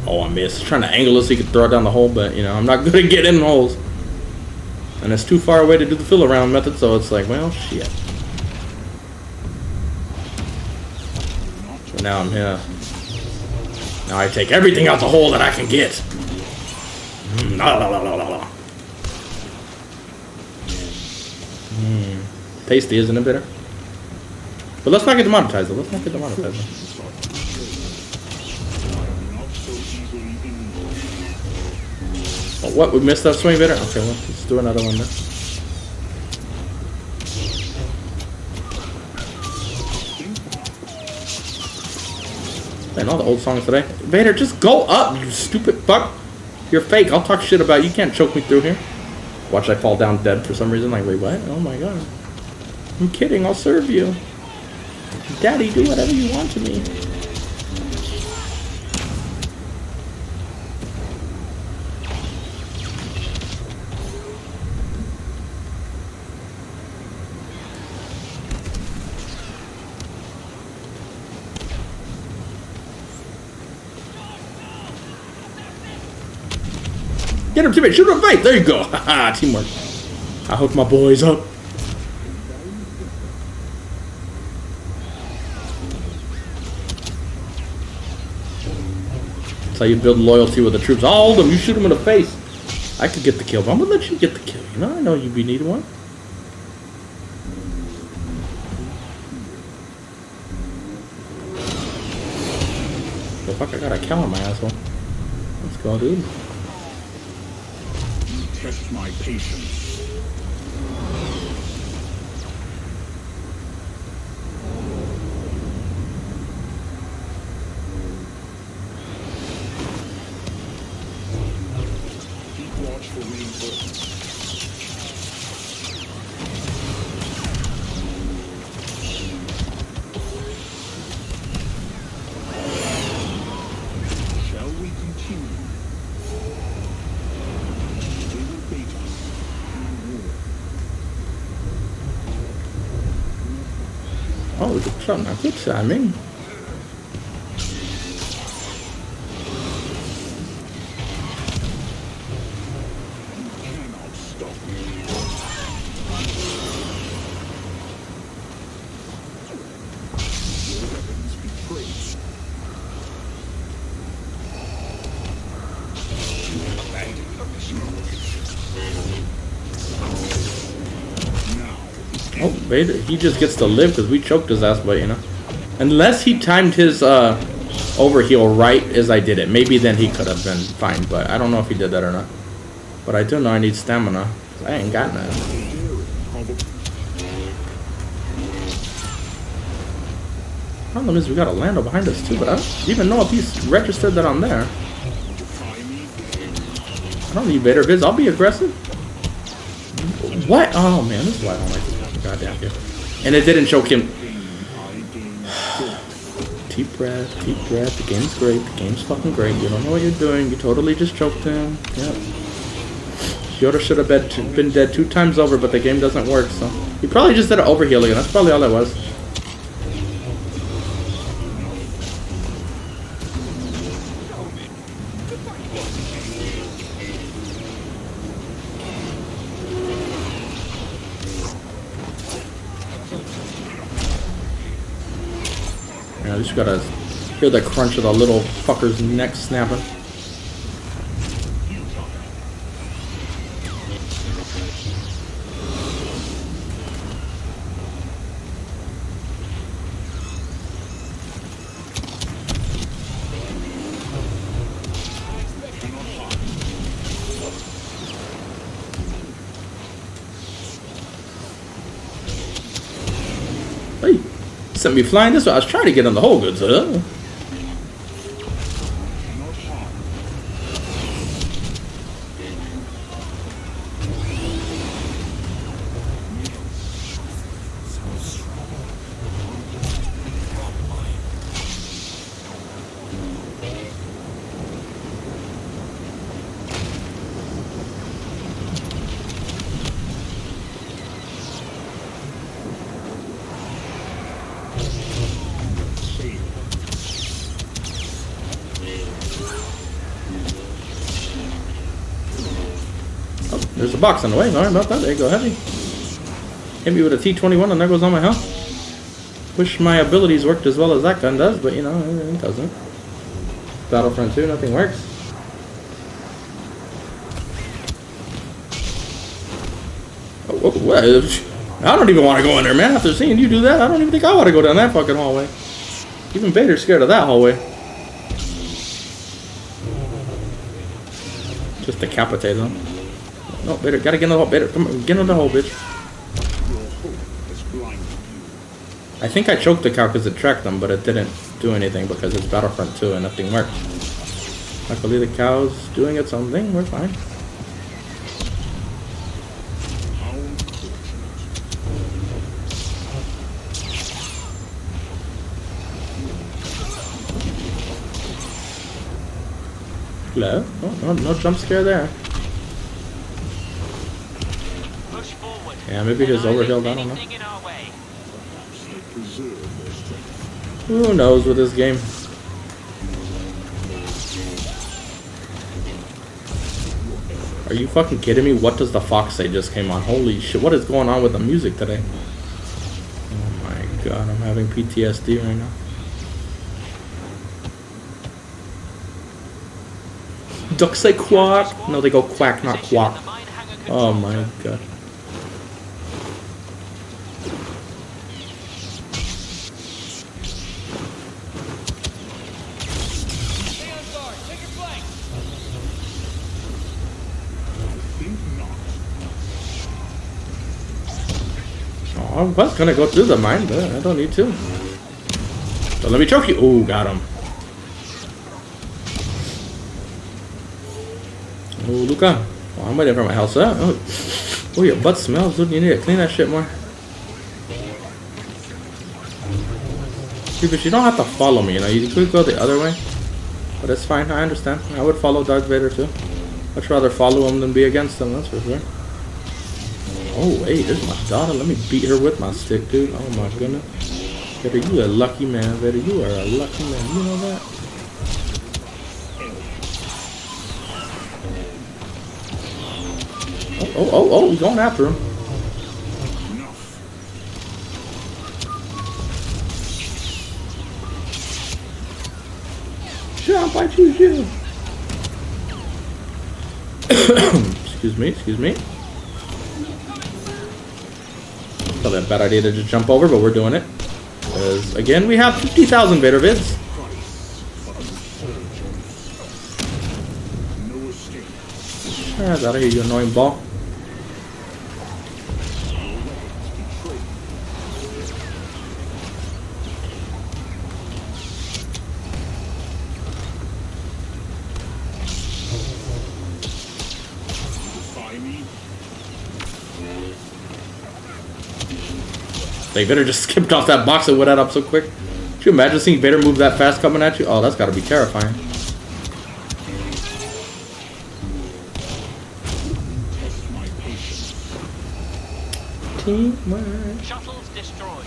Oh, I missed. Trying to angle it so he could throw it down the hole, but, you know, I'm not good at getting in holes. And it's too far away to do the fill around method, so it's like, well, shit. So now I'm here. Now I take everything out the hole that I can get. Tasty, isn't it, bitter? But let's not get demonetized, though. Let's not get demonetized. Oh, what? We missed that swing, bitter? Okay, well, let's do another one then. And all the old songs today. Vader, just go up, you stupid fuck. You're fake. I'll talk shit about you. You can't choke me through here. Watch I fall down dead for some reason. Like, wait, what? Oh my god. I'm kidding. I'll serve you. Daddy, do whatever you want to me. Get him, teammate. Shoot him in the face. There you go. Haha, teamwork. I hooked my boys up. That's how you build loyalty with the troops. I'll hold them. You shoot them in the face. I could get the kill, but I'm going to let you get the kill. You know, I know you'd be needing one. The fuck, I got a cow on my asshole. Let's go, dude. Test my patience. Keep watch for reinforcements. Shall we continue? Oh, good shot now. Good timing. Oh, Vader, he just gets to live because we choked his ass, but you know. Unless he timed his overheal right as I did it. Maybe then he could have been fine, but I don't know if he did that or not. But I do know I need stamina. I ain't got none. Problem is we got a Lando behind us too, but I don't even know if he's registered that I'm there. I don't need Vader Viz. I'll be aggressive. What? Oh man, this is why I don't like this goddamn game. And it didn't choke him. Deep breath, deep breath. The game's great. The game's fucking great. You don't know what you're doing. You totally just choked him. Yep. Yoda should have been dead 2 times over, but the game doesn't work, so. He probably just did an overheal again. That's probably all it was. Yeah, I just gotta hear the crunch of the little fucker's neck snapping. Hey, sent me flying this way. I was trying to get on the whole goods, huh? There's a box on the way. Sorry about that. There you go, heavy. Hit me with a T-21 and there goes all my health. Wish my abilities worked as well as that gun does, but you know, it doesn't. Battlefront 2, nothing works. Oh, what? I don't even want to go in there, man. After seeing you do that, I don't even think I want to go down that fucking hallway. Even Vader's scared of that hallway. Just decapitate them. No, Vader, gotta get in the hole, Vader. Come on, get in the hole, bitch. I think I choked the cow because it tracked them, but it didn't do anything because it's Battlefront 2 and nothing worked. Luckily the cow's doing its own thing, we're fine. Hello? Oh, no jump scare there. Yeah, maybe his overhealed, I don't know. Who knows with this game? Are you fucking kidding me? What does the fox say just came on? Holy shit, what is going on with the music today? Oh my god, I'm having PTSD right now. Ducks say quack. No, they go quack, not quack. Oh my god. I was gonna go through the mine, but I don't need to. So let me choke you. Oh, got him. Oh, Luca. Oh, I'm waiting for my health up. Oh, your butt smells, dude. You need to clean that shit more. See, but you don't have to follow me, you know. You could go the other way. But it's fine, I understand. I would follow Darth Vader too. Much rather follow him than be against him, that's for sure. Oh, hey, there's my daughter. Let me beat her with my stick, dude. Oh my goodness. Vader, you a lucky man, Vader. You are a lucky man. You know that? Oh, he's going after him. Jump, I choose you. Excuse me. Probably a bad idea to just jump over, but we're doing it. Because, again, we have 50,000 Vader vids. Get out of here, you annoying ball. They Vader just skipped off that box and went up so quick. Could you imagine seeing Vader move that fast coming at you? Oh, that's gotta be terrifying. Teamwork. Shuttles destroyed.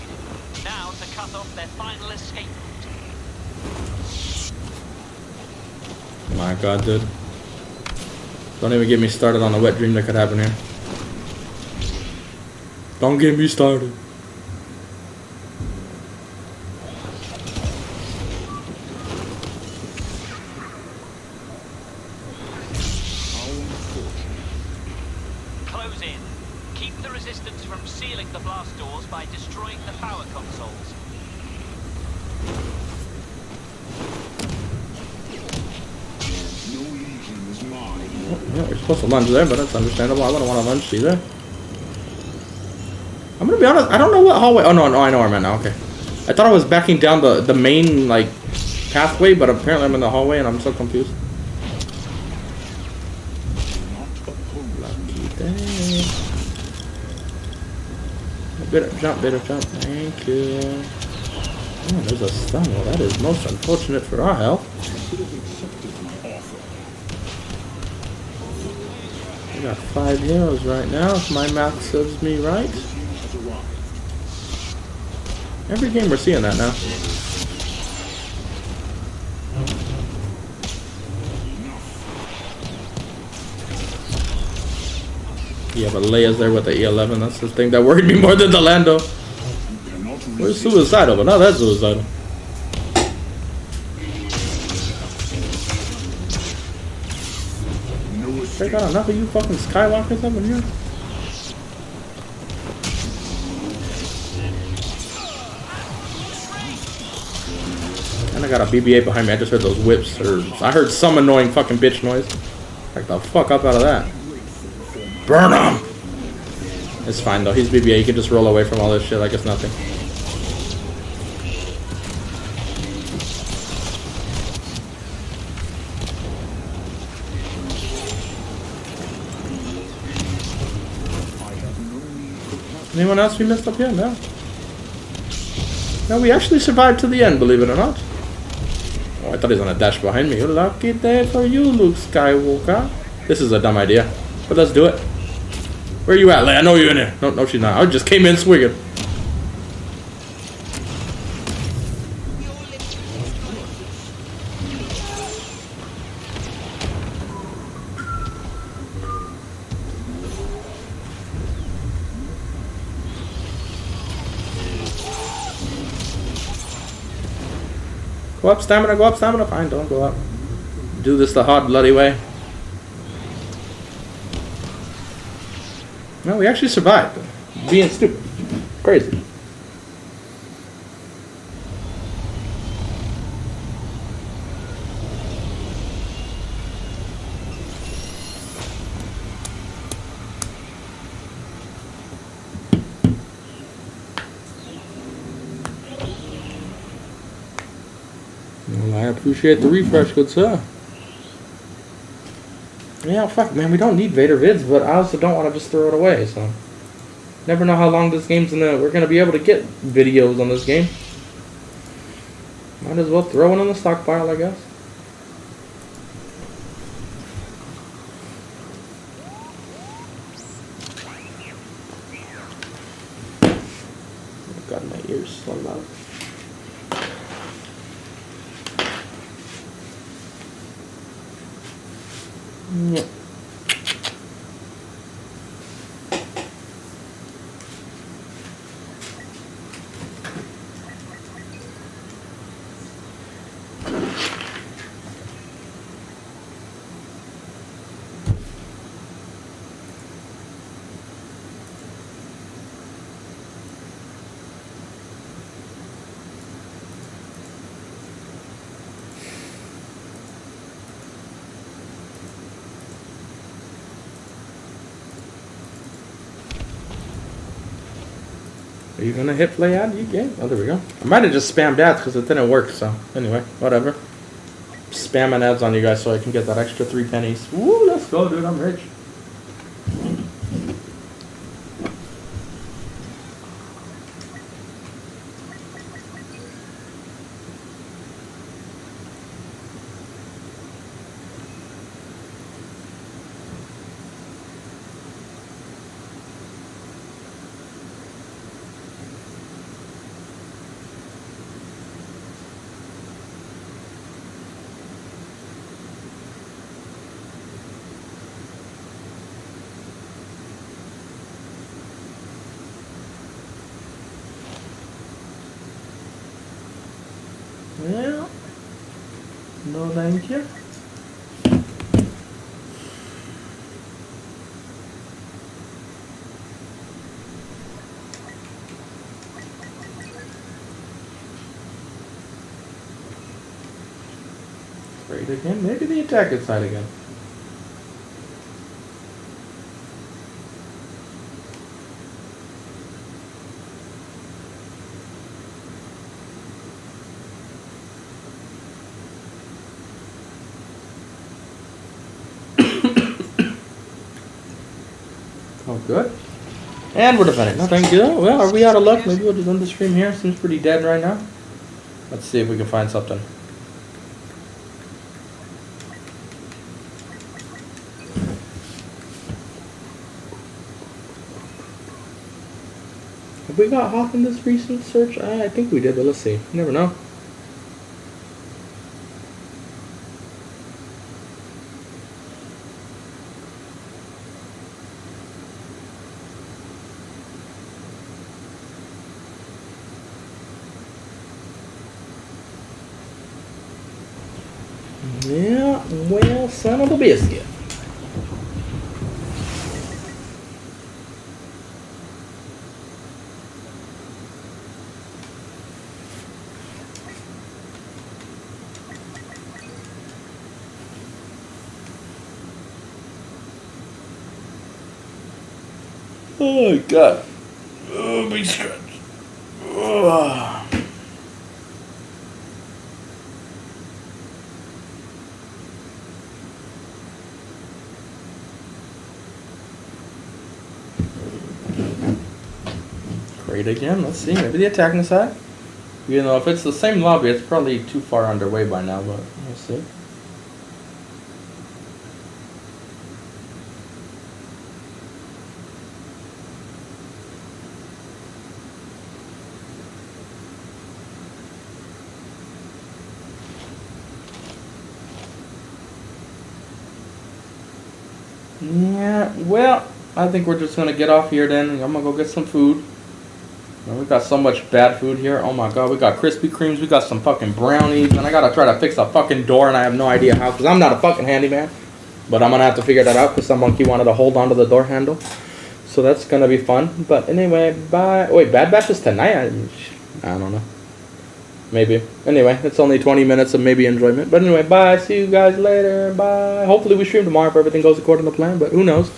Now to cut off their final escape route. My god, dude. Don't even get me started on the wet dream that could happen here. Don't get me started. Close in. Keep the resistance from sealing the blast doors by destroying the power consoles. Yeah, we're supposed to lunge there, but that's understandable. I wouldn't want to lunge either. I'm gonna be honest, I don't know what hallway. Oh no, I know where I'm at now. Okay. I thought I was backing down the main like pathway, but apparently I'm in the hallway and I'm so confused. Lucky day. Better jump. Thank you. Oh, there's a stun. Well, that is most unfortunate for our health. We got 5 heroes right now, if my math serves me right. Every game we're seeing that now. Yeah, but Leia's there with the E11. That's the thing that worried me more than the Lando. Where's suicidal? But now that's suicidal. They got enough of you fucking Skywalkers up in here. And I got a BB-8 behind me. I just heard those whips. Or I heard some annoying fucking bitch noise. Like the fuck up out of that. Burn him! It's fine though. He's BB-8. He can just roll away from all this shit like it's nothing. Anyone else we missed up here? No. No, we actually survived to the end, believe it or not. Oh, I thought he was on a dash behind me. Lucky day for you, Luke Skywalker. This is a dumb idea, but let's do it. Where are you at, Leia? I know you're in here. No, she's not. I just came in swinging. Go up, stamina. Fine, don't go up. Do this the hard, bloody way. No, we actually survived. Being stupid. Crazy. Well, I appreciate the refresh, good sir. Yeah, fuck, man, we don't need Vader vids, but I also don't want to just throw it away, so. Never know how long this game's we're gonna be able to get videos on this game. Might as well throw it in the stockpile, I guess. God, my ears so loud. Yeah. Are you gonna hit play ad? You can. Oh, there we go. I might have just spammed ads because it didn't work. So anyway, whatever. Spamming ads on you guys so I can get that extra 3 pennies. Woo, let's go, dude. I'm rich. Yeah. No, thank you. Great again. Maybe the attack side again. Oh, good. And we're defending. No, thank you. Well, are we out of luck? Maybe we'll just end the stream here. Seems pretty dead right now. Let's see if we can find something. Have we got Hoth in this recent search? I think we did, but let's see. You never know. Yeah, well, son of a biscuit. Oh my god. Oh, big stretch. Oh. Great again. Let's see. Maybe the attacking side. You know, if it's the same lobby, it's probably too far underway by now, but we'll see. Yeah, well, I think we're just gonna get off here then. I'm gonna go get some food. Man, we got so much bad food here. Oh my god, we got Krispy Kremes, we got some fucking brownies, and I gotta try to fix a fucking door, and I have no idea how, because I'm not a fucking handyman. But I'm gonna have to figure that out, because some monkey wanted to hold onto the door handle. So that's gonna be fun. But anyway, bye. Wait, Bad Batch is tonight? I don't know. Maybe. Anyway, it's only 20 minutes of maybe enjoyment. But anyway, bye. See you guys later. Bye. Hopefully we stream tomorrow if everything goes according to plan, but who knows.